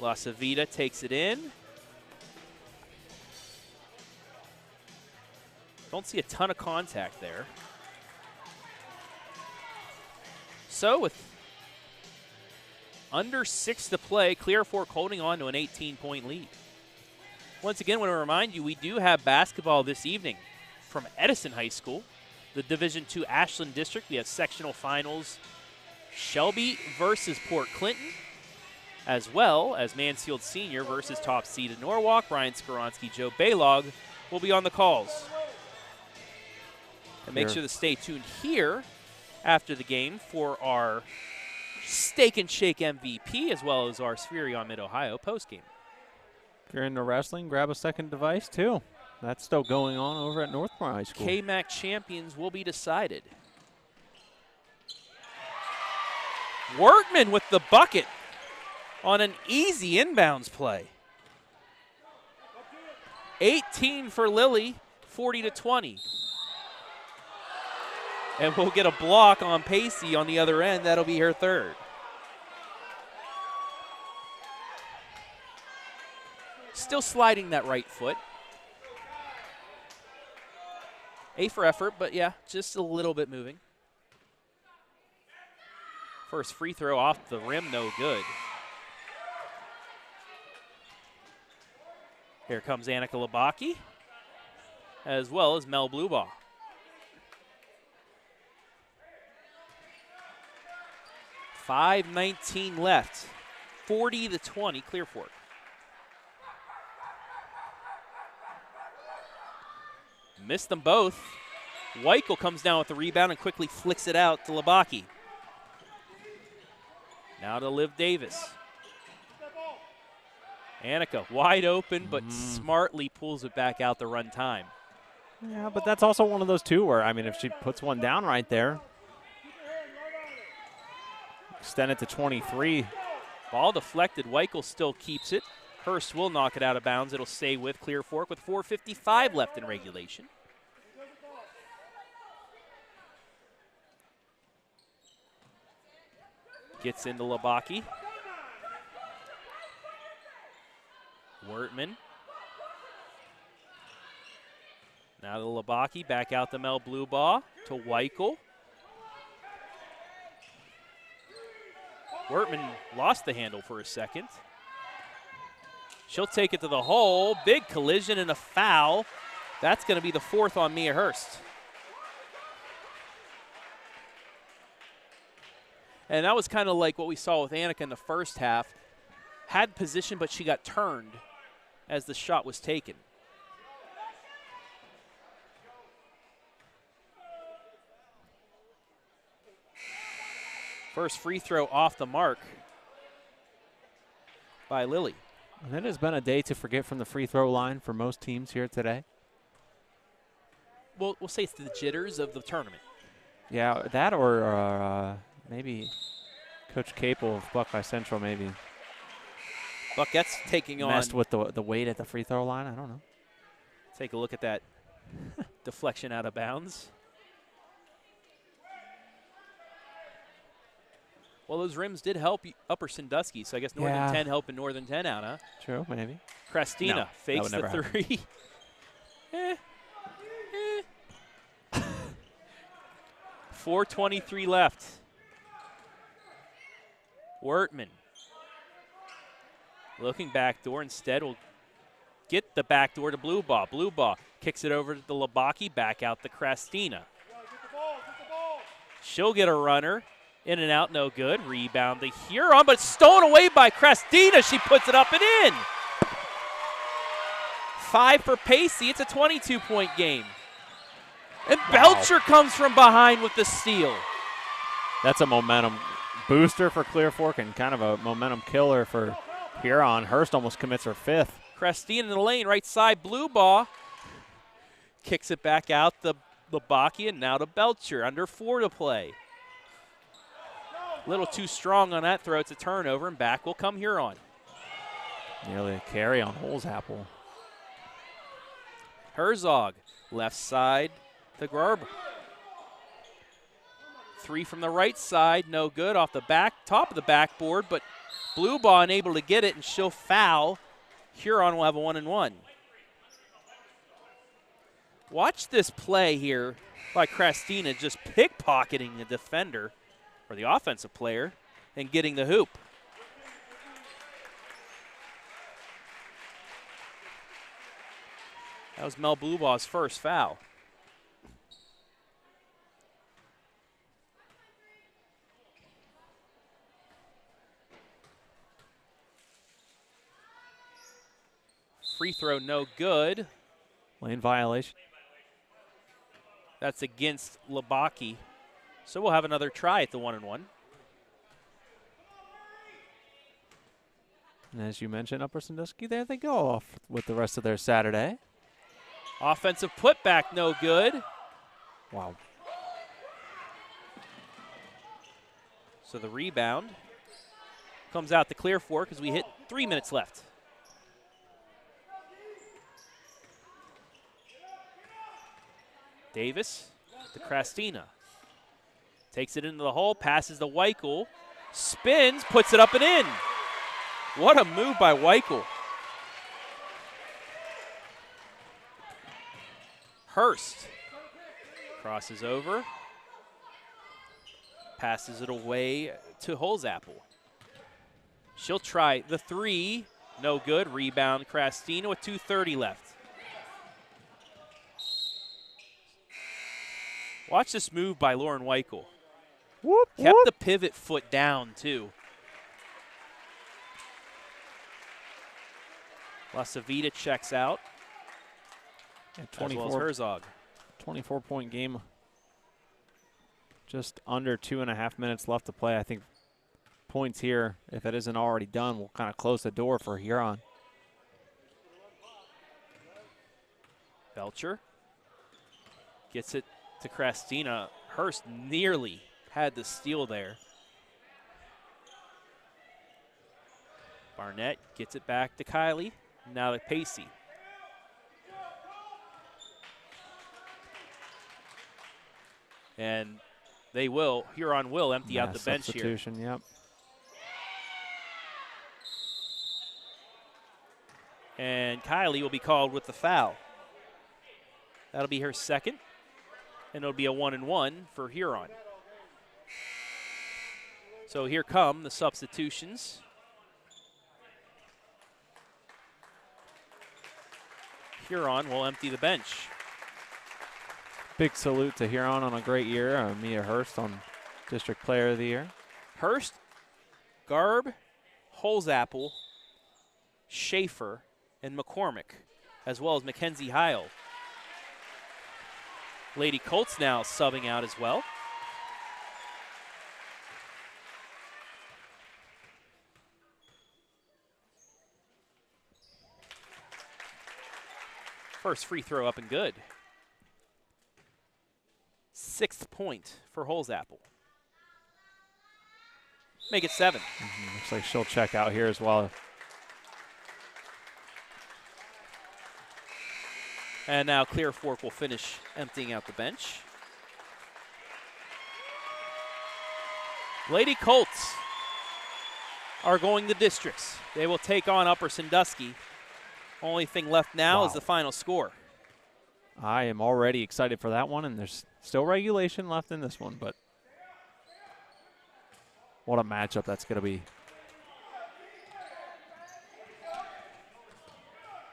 Lasavita takes it in. Don't see a ton of contact there. So with under 6 to play, Clear Fork holding on to an 18-point lead. Once again, I want to remind you, we do have basketball this evening from Edison High School, the Division II Ashland District. We have sectional finals, Shelby versus Port Clinton, as well as Mansfield Senior versus top seeded Norwalk. Brian Skoronsky, Joe Baylog will be on the calls. And make sure to stay tuned here after the game for our Steak and Shake MVP, as well as our Spherion Mid-Ohio postgame. If you're into wrestling, grab a second device too. That's still going on over at Northmore High School. KMAC champions will be decided. Workman with the bucket on an easy inbounds play. 18 for Lily, 40-20. And we'll get a block on Pacey on the other end. That'll be her third. Still sliding that right foot. A for effort, but yeah, just a little bit moving. First free throw off the rim, no good. Here comes Annika Labaki, as well as Mel Bluebaugh. .5:19 left, 40-20, Clear Fork. Missed them both. Weichel comes down with the rebound and quickly flicks it out to Labaki. Now to Liv Davis. Annika wide open, but smartly pulls it back out to run time. Yeah, but that's also one of those two where, I mean, if she puts one down right there, extend it to 23. Ball deflected. Weichel still keeps it. Hurst will knock it out of bounds. It'll stay with Clear Fork with 4:55 left in regulation. Gets into Labaki. Wertman. Now to Labaki, back out to Mel Bluebaugh, to Weichel. Wertman lost the handle for a second. She'll take it to the hole. Big collision and a foul. That's going to be the fourth on Mia Hurst. And that was kind of like what we saw with Annika in the first half. Had position, but she got turned as the shot was taken. First free throw off the mark by Lily. And it has been a day to forget from the free throw line for most teams here today. We'll say it's the jitters of the tournament. Yeah, that or maybe Coach Capel of Buckeye Central maybe Buckette's taking on. messed with the weight at the free throw line. I don't know. Take a look at that deflection out of bounds. Well, those rims did help Upper Sandusky, so I guess Northern 10 helping Northern 10 out, huh? True, maybe. Christina fakes the three. 4:23 left. Wertman looking backdoor instead will get the backdoor to Bluebaugh. Bluebaugh kicks it over to the Labaki, back out to Christina. She'll get a runner. In and out, no good. Rebound to Huron, but stolen away by Christina. She puts it up and in. 5 for Pacey. It's a 22-point game. And Belcher comes from behind with the steal. That's a momentum booster for Clear Fork and kind of a momentum killer for Huron. Hurst almost commits her fifth. Christine in the lane, right side, Bluebaugh. Kicks it back out to Labaki and now to Belcher. Under 4 to play. A little too strong on that throw. It's a turnover, and back will come Huron. Nearly a carry on Holzapfel. Herzog, left side to Garber. 3 from the right side, no good. Off the top of the backboard, but Bluebaugh unable to get it, and she'll foul. Huron will have a 1-and-1. Watch this play here by Christina, just pickpocketing the defender, or the offensive player, and getting the hoop. That was Mel Bluebaugh's first foul. Free throw no good. Lane violation. That's against Labaki. So we'll have another try at the 1-and-1. And as you mentioned, Upper Sandusky, there they go off with the rest of their Saturday. Offensive putback, no good. Wow. So the rebound comes out to Clear Fork as we hit 3 minutes left. Davis to Krastina. Takes it into the hole, passes to Weichel, spins, puts it up and in. What a move by Weichel. Hurst crosses over, passes it away to Holzapfel. She'll try the three, no good. Rebound Krastina with 2:30 left. Watch this move by Lauren Weichel. Whoop, Kept whoop. the pivot foot down, too. Lasavita checks out, At as well as Herzog. 24-point game. Just under 2.5 minutes left to play. I think points here, if it isn't already done, will kind of close the door for Huron. Belcher gets it to Krastina. Hurst nearly had the steal there. Barnett gets it back to Kylie. Now to Pacey. And Huron will empty out the bench here. Substitution, yep. And Kylie will be called with the foul. That'll be her second. And it'll be a 1-and-1 for Huron. So here come the substitutions. Huron will empty the bench. Big salute to Huron on a great year. Mia Hurst on District Player of the Year. Hurst, Garb, Holzapfel, Schaefer, and McCormick, as well as Mackenzie Heil. Lady Colts now subbing out as well. First free throw up and good. 6th point for Holzapfel. Make it 7. Looks like she'll check out here as well. And now Clear Fork will finish emptying out the bench. Lady Colts are going to districts. They will take on Upper Sandusky. Only thing left now is the final score. I am already excited for that one, and there's still regulation left in this one, but what a matchup that's going to be.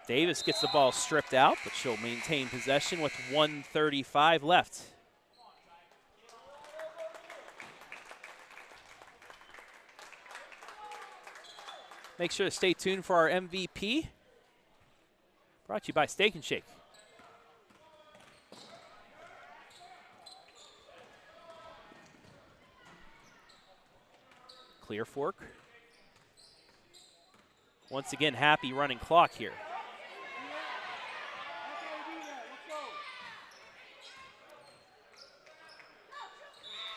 Davis gets the ball stripped out, but she'll maintain possession with 1:35 left. Make sure to stay tuned for our MVP. Brought to you by Steak and Shake. Clear Fork. Once again, happy running clock here.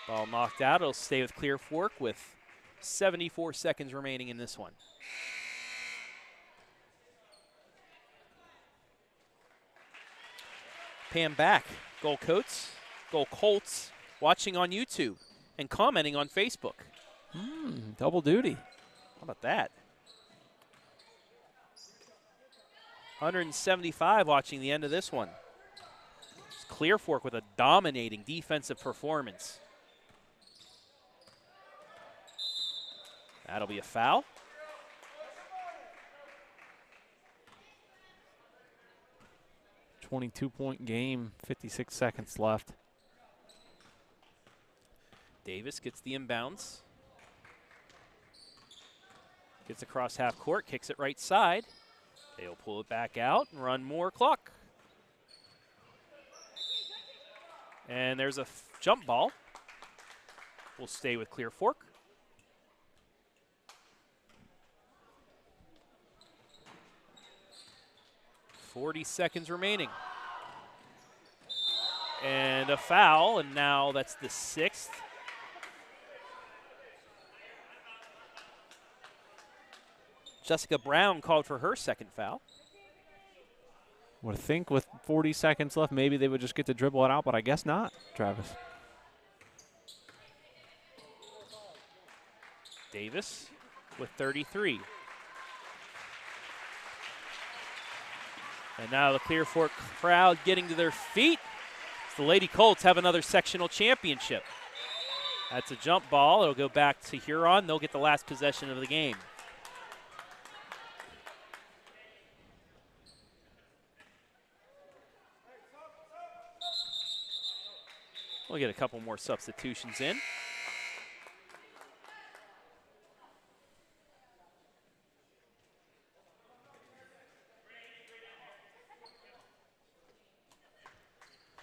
Ball knocked out. It'll stay with Clear Fork with 74 seconds remaining in this one. Pam back. Goal Colts watching on YouTube and commenting on Facebook. Double duty. How about that? 175 watching the end of this one. It's Clear Fork with a dominating defensive performance. That'll be a foul. .22 game, 56 seconds left. Davis gets the inbounds. Gets across half court, kicks it right side. They'll pull it back out and run more clock. And there's a jump ball. We'll stay with Clear Fork. 40 seconds remaining. And a foul, and now that's the 6th. Jessica Brown called for her second foul. Would think with 40 seconds left, maybe they would just get to dribble it out, but I guess not, Travis. Davis with 33. And now the Clear Fork crowd getting to their feet. The Lady Colts have another sectional championship. That's a jump ball. It'll go back to Huron. They'll get the last possession of the game. We'll get a couple more substitutions in.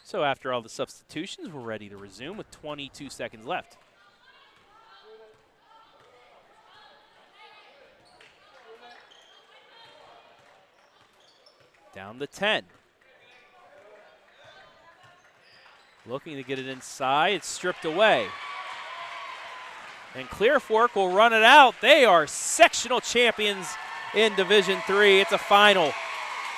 So after all the substitutions, we're ready to resume with 22 seconds left. Down to 10. Looking to get it inside. It's stripped away. And Clear Fork will run it out. They are sectional champions in Division III. It's a final.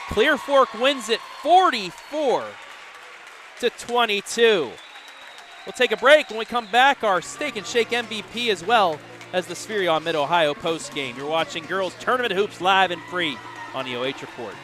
Clear Fork wins it 44-22. We'll take a break. When we come back, our Steak and Shake MVP as well as the Spherion Mid-Ohio post game. You're watching Girls Tournament Hoops live and free on the OH Report.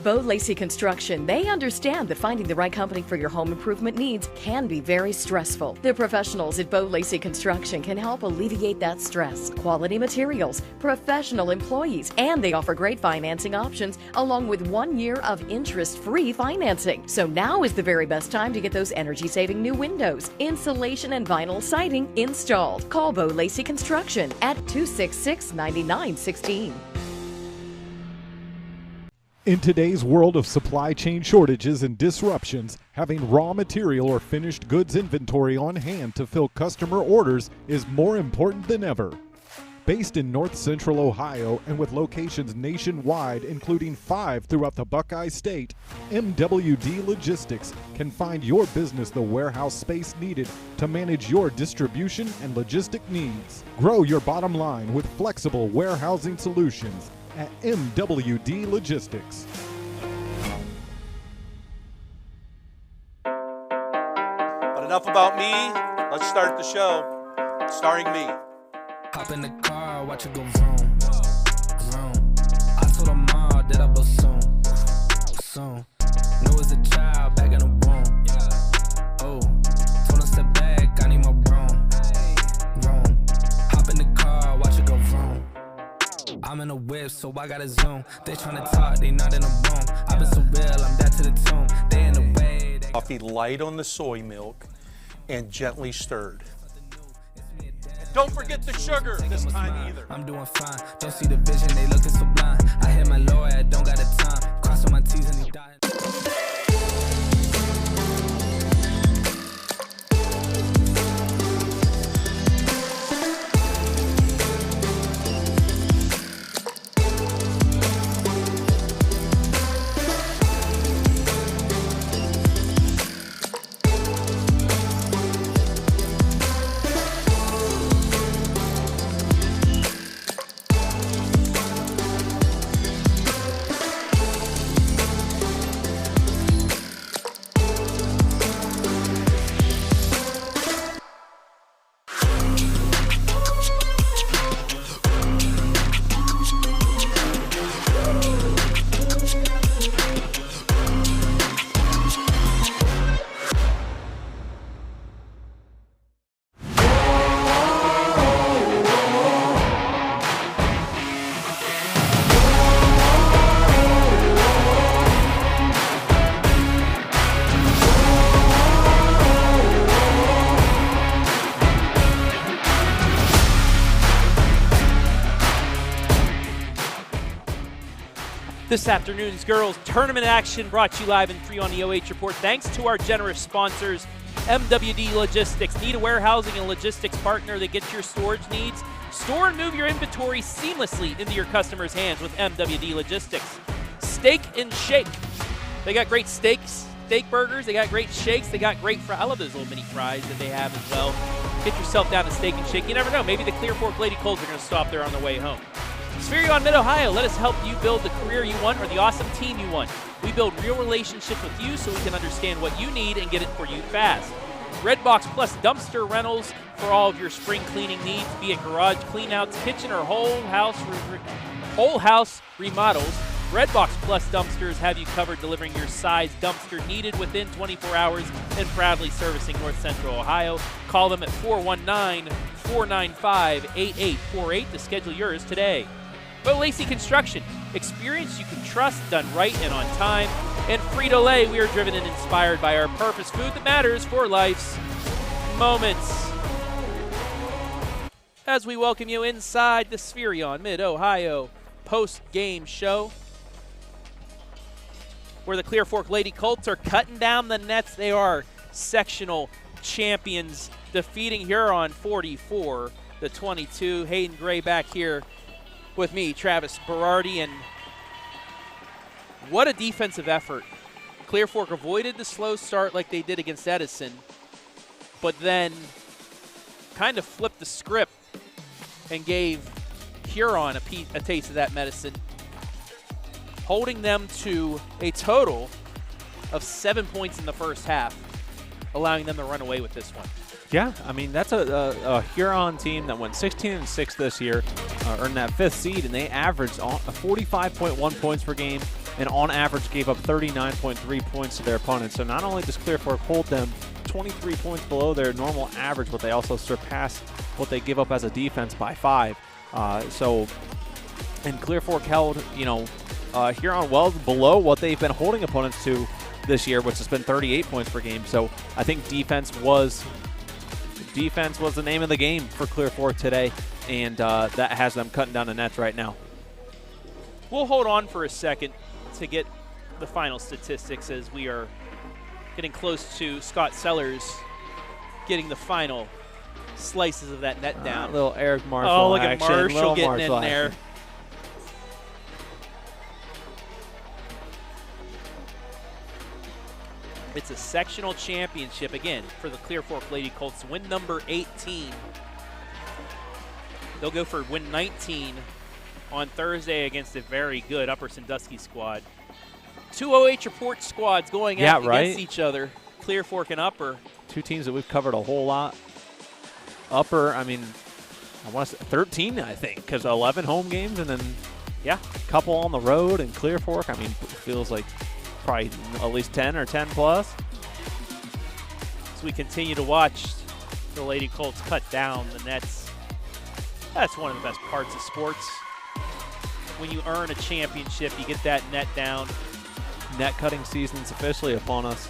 Lacey Construction, they understand that finding the right company for your home improvement needs can be very stressful. The professionals at Lacey Construction can help alleviate that stress. Quality materials, professional employees, and they offer great financing options along with 1 year of interest-free financing. So now is the very best time to get those energy-saving new windows, insulation, and vinyl siding installed. Call Lacey Construction at 266-9916. In today's world of supply chain shortages and disruptions, having raw material or finished goods inventory on hand to fill customer orders is more important than ever. Based in North Central Ohio and with locations nationwide, including 5 throughout the Buckeye State, MWD Logistics can find your business the warehouse space needed to manage your distribution and logistic needs. Grow your bottom line with flexible warehousing solutions at MWD Logistics. But enough about me. Let's start the show. Starring me. Hop in the car, watch it go vroom, vroom. I told her mom that I will soon. Know as a child, back in the womb. Oh, told her step back, I need my room. Hop in the car, watch it go vroom. I'm in a whip, so I gotta zoom. They tryna talk, they not in a room. I've been so real, I'm dead to the tomb. They in the way. Coffee light on the soy milk and gently stirred. Don't forget the sugar this time either. I'm doing fine. Don't see the vision, they looking so blind. I hit my lawyer, don't got the time. Crossing my T's and he dying. This afternoon's girls tournament action brought to you live and free on the OH Report. Thanks to our generous sponsors, MWD Logistics. Need a warehousing and logistics partner that gets your storage needs? Store and move your inventory seamlessly into your customers' hands with MWD Logistics. Steak and Shake. They got great steaks, steak burgers. They got great shakes. They got great fries. I love those little mini fries that they have as well. Get yourself down to Steak and Shake. You never know. Maybe the Clear Fork Lady Colts are going to stop there on their way home. Spherion Mid-Ohio, let us help you build the career you want or the awesome team you want. We build real relationships with you so we can understand what you need and get it for you fast. Redbox plus dumpster rentals for all of your spring cleaning needs, be it garage cleanouts, kitchen, or whole house remodels. Redbox plus dumpsters have you covered, delivering your size dumpster needed within 24 hours and proudly servicing North Central Ohio. Call them at 419-495-8848 to schedule yours today. Lacey Construction, experience you can trust, done right and on time. And Frito Lay, we are driven and inspired by our purpose, food that matters for life's moments. As we welcome you inside the Spherion Mid-Ohio post-game show, where the Clear Fork Lady Colts are cutting down the nets. They are sectional champions, defeating Huron 44-22. Hayden Gray back here with me, Travis Berardi, and what a defensive effort. Clear Fork avoided the slow start like they did against Edison, but then kind of flipped the script and gave Huron a taste of that medicine, holding them to a total of 7 points in the first half, allowing them to run away with this one. Yeah, I mean, that's a Huron team that went 16-6 this year, earned that 5th seed, and they averaged 45.1 points per game, and on average gave up 39.3 points to their opponents. So not only does Clear Fork hold them 23 points below their normal average, but they also surpassed what they give up as a defense by 5. And Clear Fork held, Huron well below what they've been holding opponents to this year, which has been 38 points per game. So I think defense was the name of the game for Clear Fork today, and that has them cutting down the nets right now. We'll hold on for a second to get the final statistics as we are getting close to Scott Sellers getting the final slices of that net down. Little Eric Marshall Oh, look at action. Marshall getting Marshall in there. action. It's a sectional championship, again, for the Clear Fork Lady Colts. Win number 18. They'll go for win 19 on Thursday against a very good Upper Sandusky squad. 2 OH.REPORT squads going against each other, Clear Fork and Upper. Two teams that we've covered a whole lot. Upper, I mean, I want to say 13, I think, because 11 home games and then, a couple on the road. And Clear Fork, I mean, feels like probably at least 10 or 10 plus. As we continue to watch the Lady Colts cut down the nets. That's one of the best parts of sports. When you earn a championship, you get that net down. Net cutting season's officially upon us.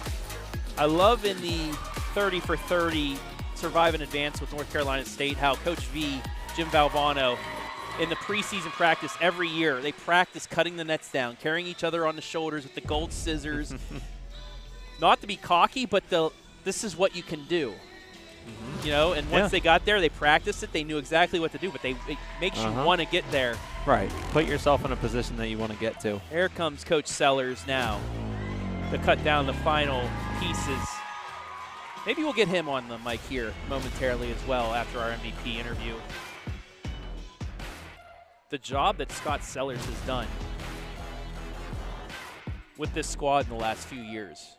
I love in the 30 for 30 Survive and Advance with North Carolina State how Coach V, Jim Valvano, in the preseason practice every year, they practice cutting the nets down, carrying each other on the shoulders with the gold scissors. Not to be cocky, but this is what you can do. And once they got there, they practiced it. They knew exactly what to do, but it makes you want to get there. Right. Put yourself in a position that you want to get to. Here comes Coach Sellers now to cut down the final pieces. Maybe we'll get him on the mic here momentarily as well after our MVP interview. The job that Scott Sellers has done with this squad in the last few years.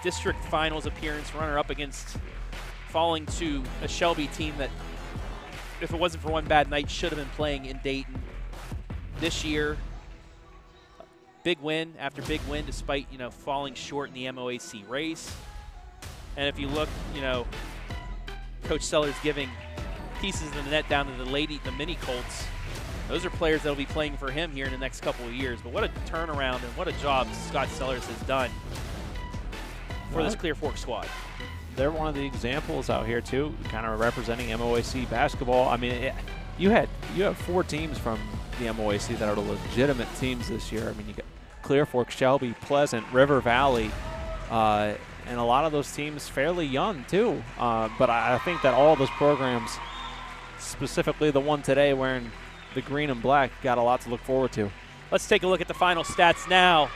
District finals appearance, runner-up against falling to a Shelby team that, if it wasn't for one bad night, should have been playing in Dayton this year. Big win after big win despite, falling short in the MOAC race. And if you look, Coach Sellers giving pieces of the net down to the mini Colts. Those are players that will be playing for him here in the next couple of years. But what a turnaround and what a job Scott Sellers has done for this Clear Fork squad. They're one of the examples out here, too, kind of representing MOAC basketball. I mean, you have 4 teams from the MOAC that are legitimate teams this year. I mean, you got Clear Fork, Shelby, Pleasant, River Valley, and a lot of those teams fairly young too. But I think that all those programs, specifically the one today wearing the green and black, got a lot to look forward to. Let's take a look at the final stats now.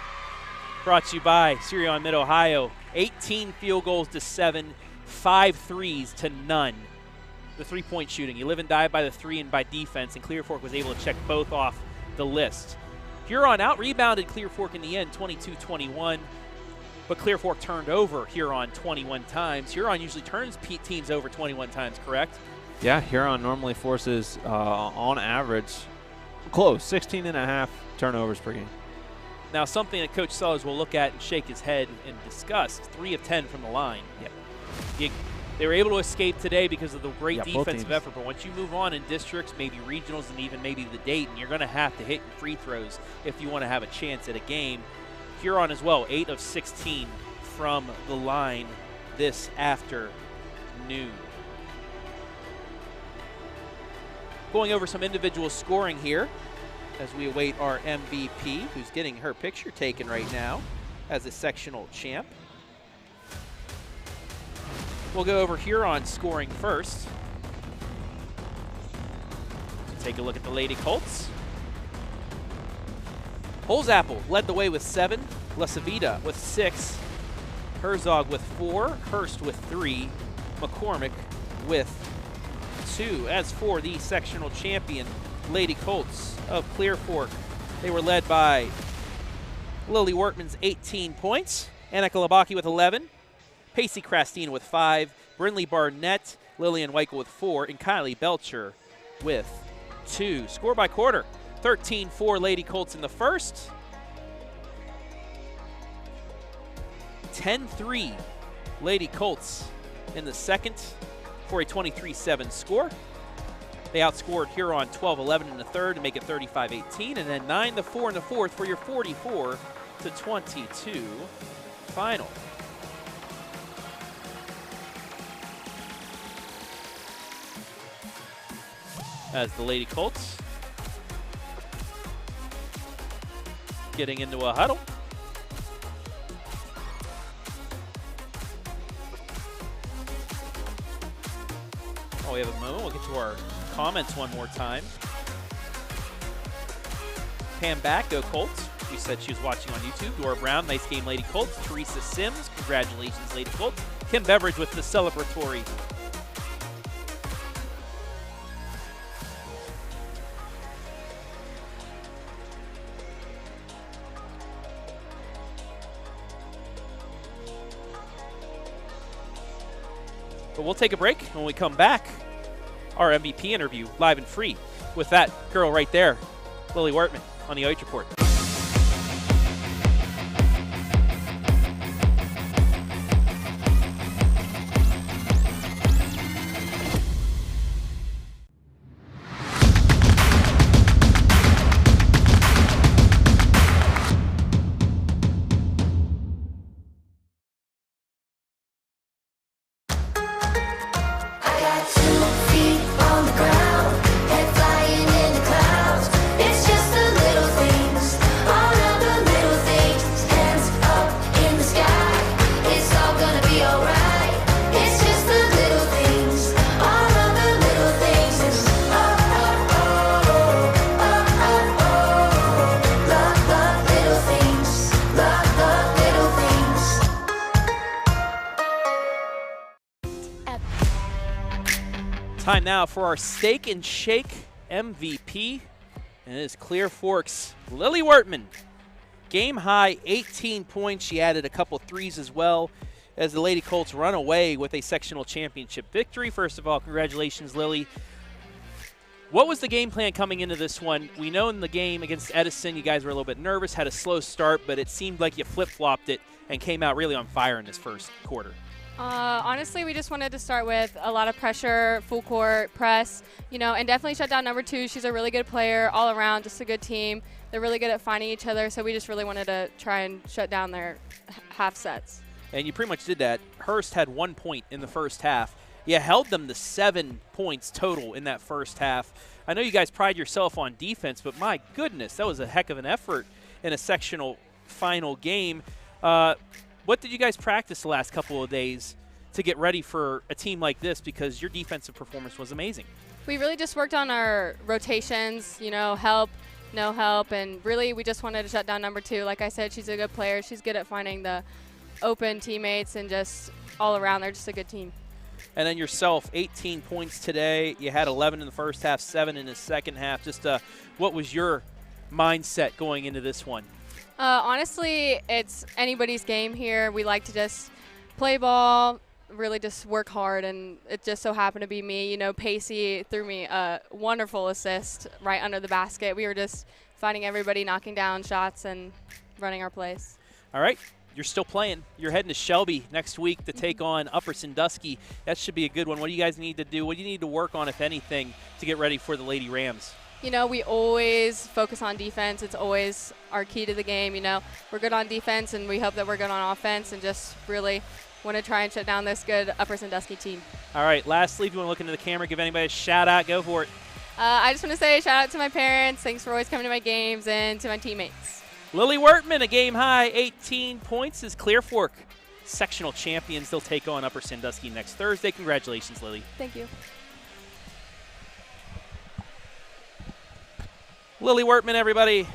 Brought to you by Spherion Mid-Ohio. 18 field goals to 7, 5 threes to none. The three-point shooting, you live and die by the three and by defense, and Clear Fork was able to check both off the list. Huron out-rebounded Clear Fork in the end, 22-21, but Clear Fork turned over Huron 21 times. Huron usually turns teams over 21 times, correct? Yeah, Huron normally forces, on average, close, 16.5 turnovers per game. Now, something that Coach Sellers will look at and shake his head in disgust, 3 of 10 from the line. Yep. They were able to escape today because of the great both defensive teams. effort, but once you move on in districts, maybe regionals, and even maybe the Dayton, you're going to have to hit your free throws if you want to have a chance at a game. Huron as well, 8 of 16 from the line this afternoon. Going over some individual scoring here as we await our MVP, who's getting her picture taken right now as a sectional champ. We'll go over Huron scoring first. Take a look at the Lady Colts. Holzapple led the way with 7, La Savita with 6, Herzog with 4, Hurst with 3, McCormick with 2. As for the sectional champion, Lady Colts of Clear Fork, they were led by Lily Wortman's 18 points, Annika Labaki with 11, Pacey Crastine with 5, Brinley Barnett, Lillian Weichel with 4, and Kylie Belcher with 2. Score by quarter, 13-4 Lady Colts in the first, 10-3 Lady Colts in the second for a 23-7 score. They outscored Huron 12-11 in the third to make it 35-18, and then 9-4 in the fourth for your 44-22 final. As the Lady Colts getting into a huddle. Oh, we have a moment. We'll get to our comments one more time. Pam Back, go Colts. She said she was watching on YouTube. Dora Brown, nice game, Lady Colts. Teresa Sims, congratulations, Lady Colts. Kim Beveridge with the celebratory. But we'll take a break. When we come back, our MVP interview, live and free, with that girl right there, Lily Wortman, on the OH Report. Time now for our Steak and Shake MVP, and it is Clear Fork's Lily Wortman. Game high, 18 points. She added a couple threes as well as the Lady Colts run away with a sectional championship victory. First of all, congratulations, Lily. What was the game plan coming into this one? We know in the game against Edison, you guys were a little bit nervous, had a slow start, but it seemed like you flip-flopped it and came out really on fire in this first quarter. Honestly, we just wanted to start with a lot of pressure, full court press, and definitely shut down number 2. She's a really good player all around, just a good team. They're really good at finding each other, so we just really wanted to try and shut down their half sets. And you pretty much did that. Hurst had 1 point in the first half. You held them to 7 points total in that first half. I know you guys pride yourself on defense, but my goodness, that was a heck of an effort in a sectional final game. What did you guys practice the last couple of days to get ready for a team like this, because your defensive performance was amazing? We really just worked on our rotations, help, no help, and really we just wanted to shut down number 2. Like I said, she's a good player. She's good at finding the open teammates, and just all around, they're just a good team. And then yourself, 18 points today. You had 11 in the first half, 7 in the second half. Just what was your mindset going into this one? Honestly, it's anybody's game here. We like to just play ball, really just work hard, and it just so happened to be me. Pacey threw me a wonderful assist right under the basket. We were just finding everybody, knocking down shots, and running our plays. All right. You're still playing. You're heading to Shelby next week to take on Upper Sandusky. That should be a good one. What do you guys need to do? What do you need to work on, if anything, to get ready for the Lady Rams? We always focus on defense. It's always our key to the game. We're good on defense, and we hope that we're good on offense, and just really want to try and shut down this good Upper Sandusky team. All right, lastly, if you want to look into the camera, give anybody a shout-out, go for it. I just want to say shout out to my parents. Thanks for always coming to my games, and to my teammates. Lily Wertman, a game-high 18 points, is Clear Fork sectional champions. They'll take on Upper Sandusky next Thursday. Congratulations, Lily. Thank you. Lily Wertman, everybody.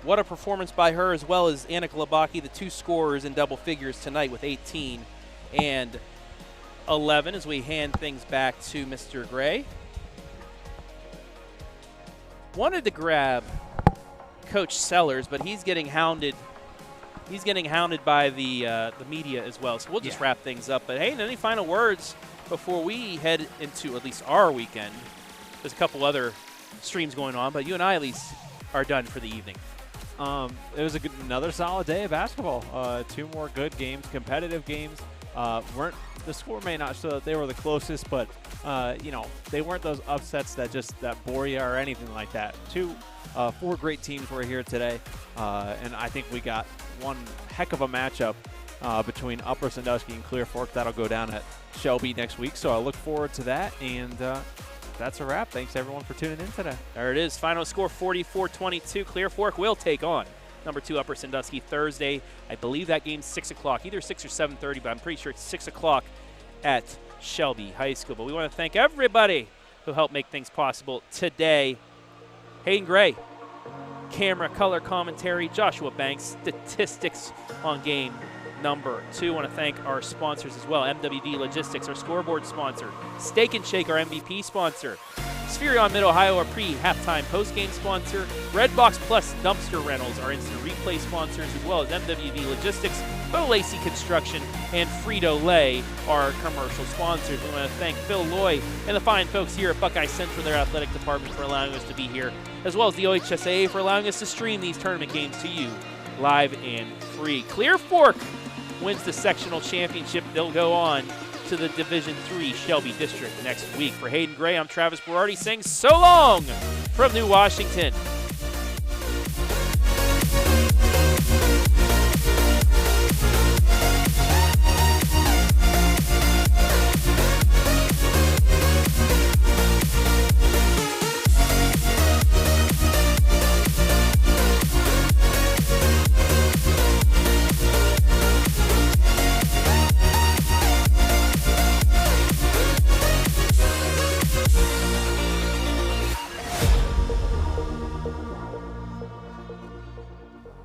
What a performance by her, as well as Annika Labaki, the 2 scorers in double figures tonight with 18 and 11, as we hand things back to Mr. Gray. Wanted to grab Coach Sellers, but he's getting hounded. He's getting hounded by the media as well. So we'll just wrap things up. But hey, any final words before we head into at least our weekend? There's a couple other streams going on, but you and I at least are done for the evening. It was another solid day of basketball. 2 more good games, competitive games. The score may not show that they were the closest, but they weren't those upsets that bore you or anything like that. 4 great teams were here today, and I think we got one heck of a matchup between Upper Sandusky and Clear Fork. That'll go down at Shelby next week, so I look forward to that, and that's a wrap. Thanks, everyone, for tuning in today. There it is. Final score 44-22. Clear Fork will take on number 2 Upper Sandusky Thursday. I believe that game's 6 o'clock, either 6 or 7:30, but I'm pretty sure it's 6 o'clock at Shelby High School. But we want to thank everybody who helped make things possible today. Hayden Gray, camera, color commentary, Joshua Banks, statistics on game number 2. I want to thank our sponsors as well. MWD Logistics, our scoreboard sponsor. Steak and Shake, our MVP sponsor. Spherion Mid-Ohio, our pre-halftime post-game sponsor. Redbox Plus Dumpster Rentals, our instant replay sponsors, as well as MWD Logistics, Lacey Construction, and Frito Lay, our commercial sponsors. We want to thank Phil Loy and the fine folks here at Buckeye Central, their athletic department, for allowing us to be here, as well as the OH.REPORT for allowing us to stream these tournament games to you live and free. Clear Fork wins the sectional championship. They'll go on to the Division III Shelby District next week. For Hayden Gray, I'm Travis Berardi saying so long from New Washington.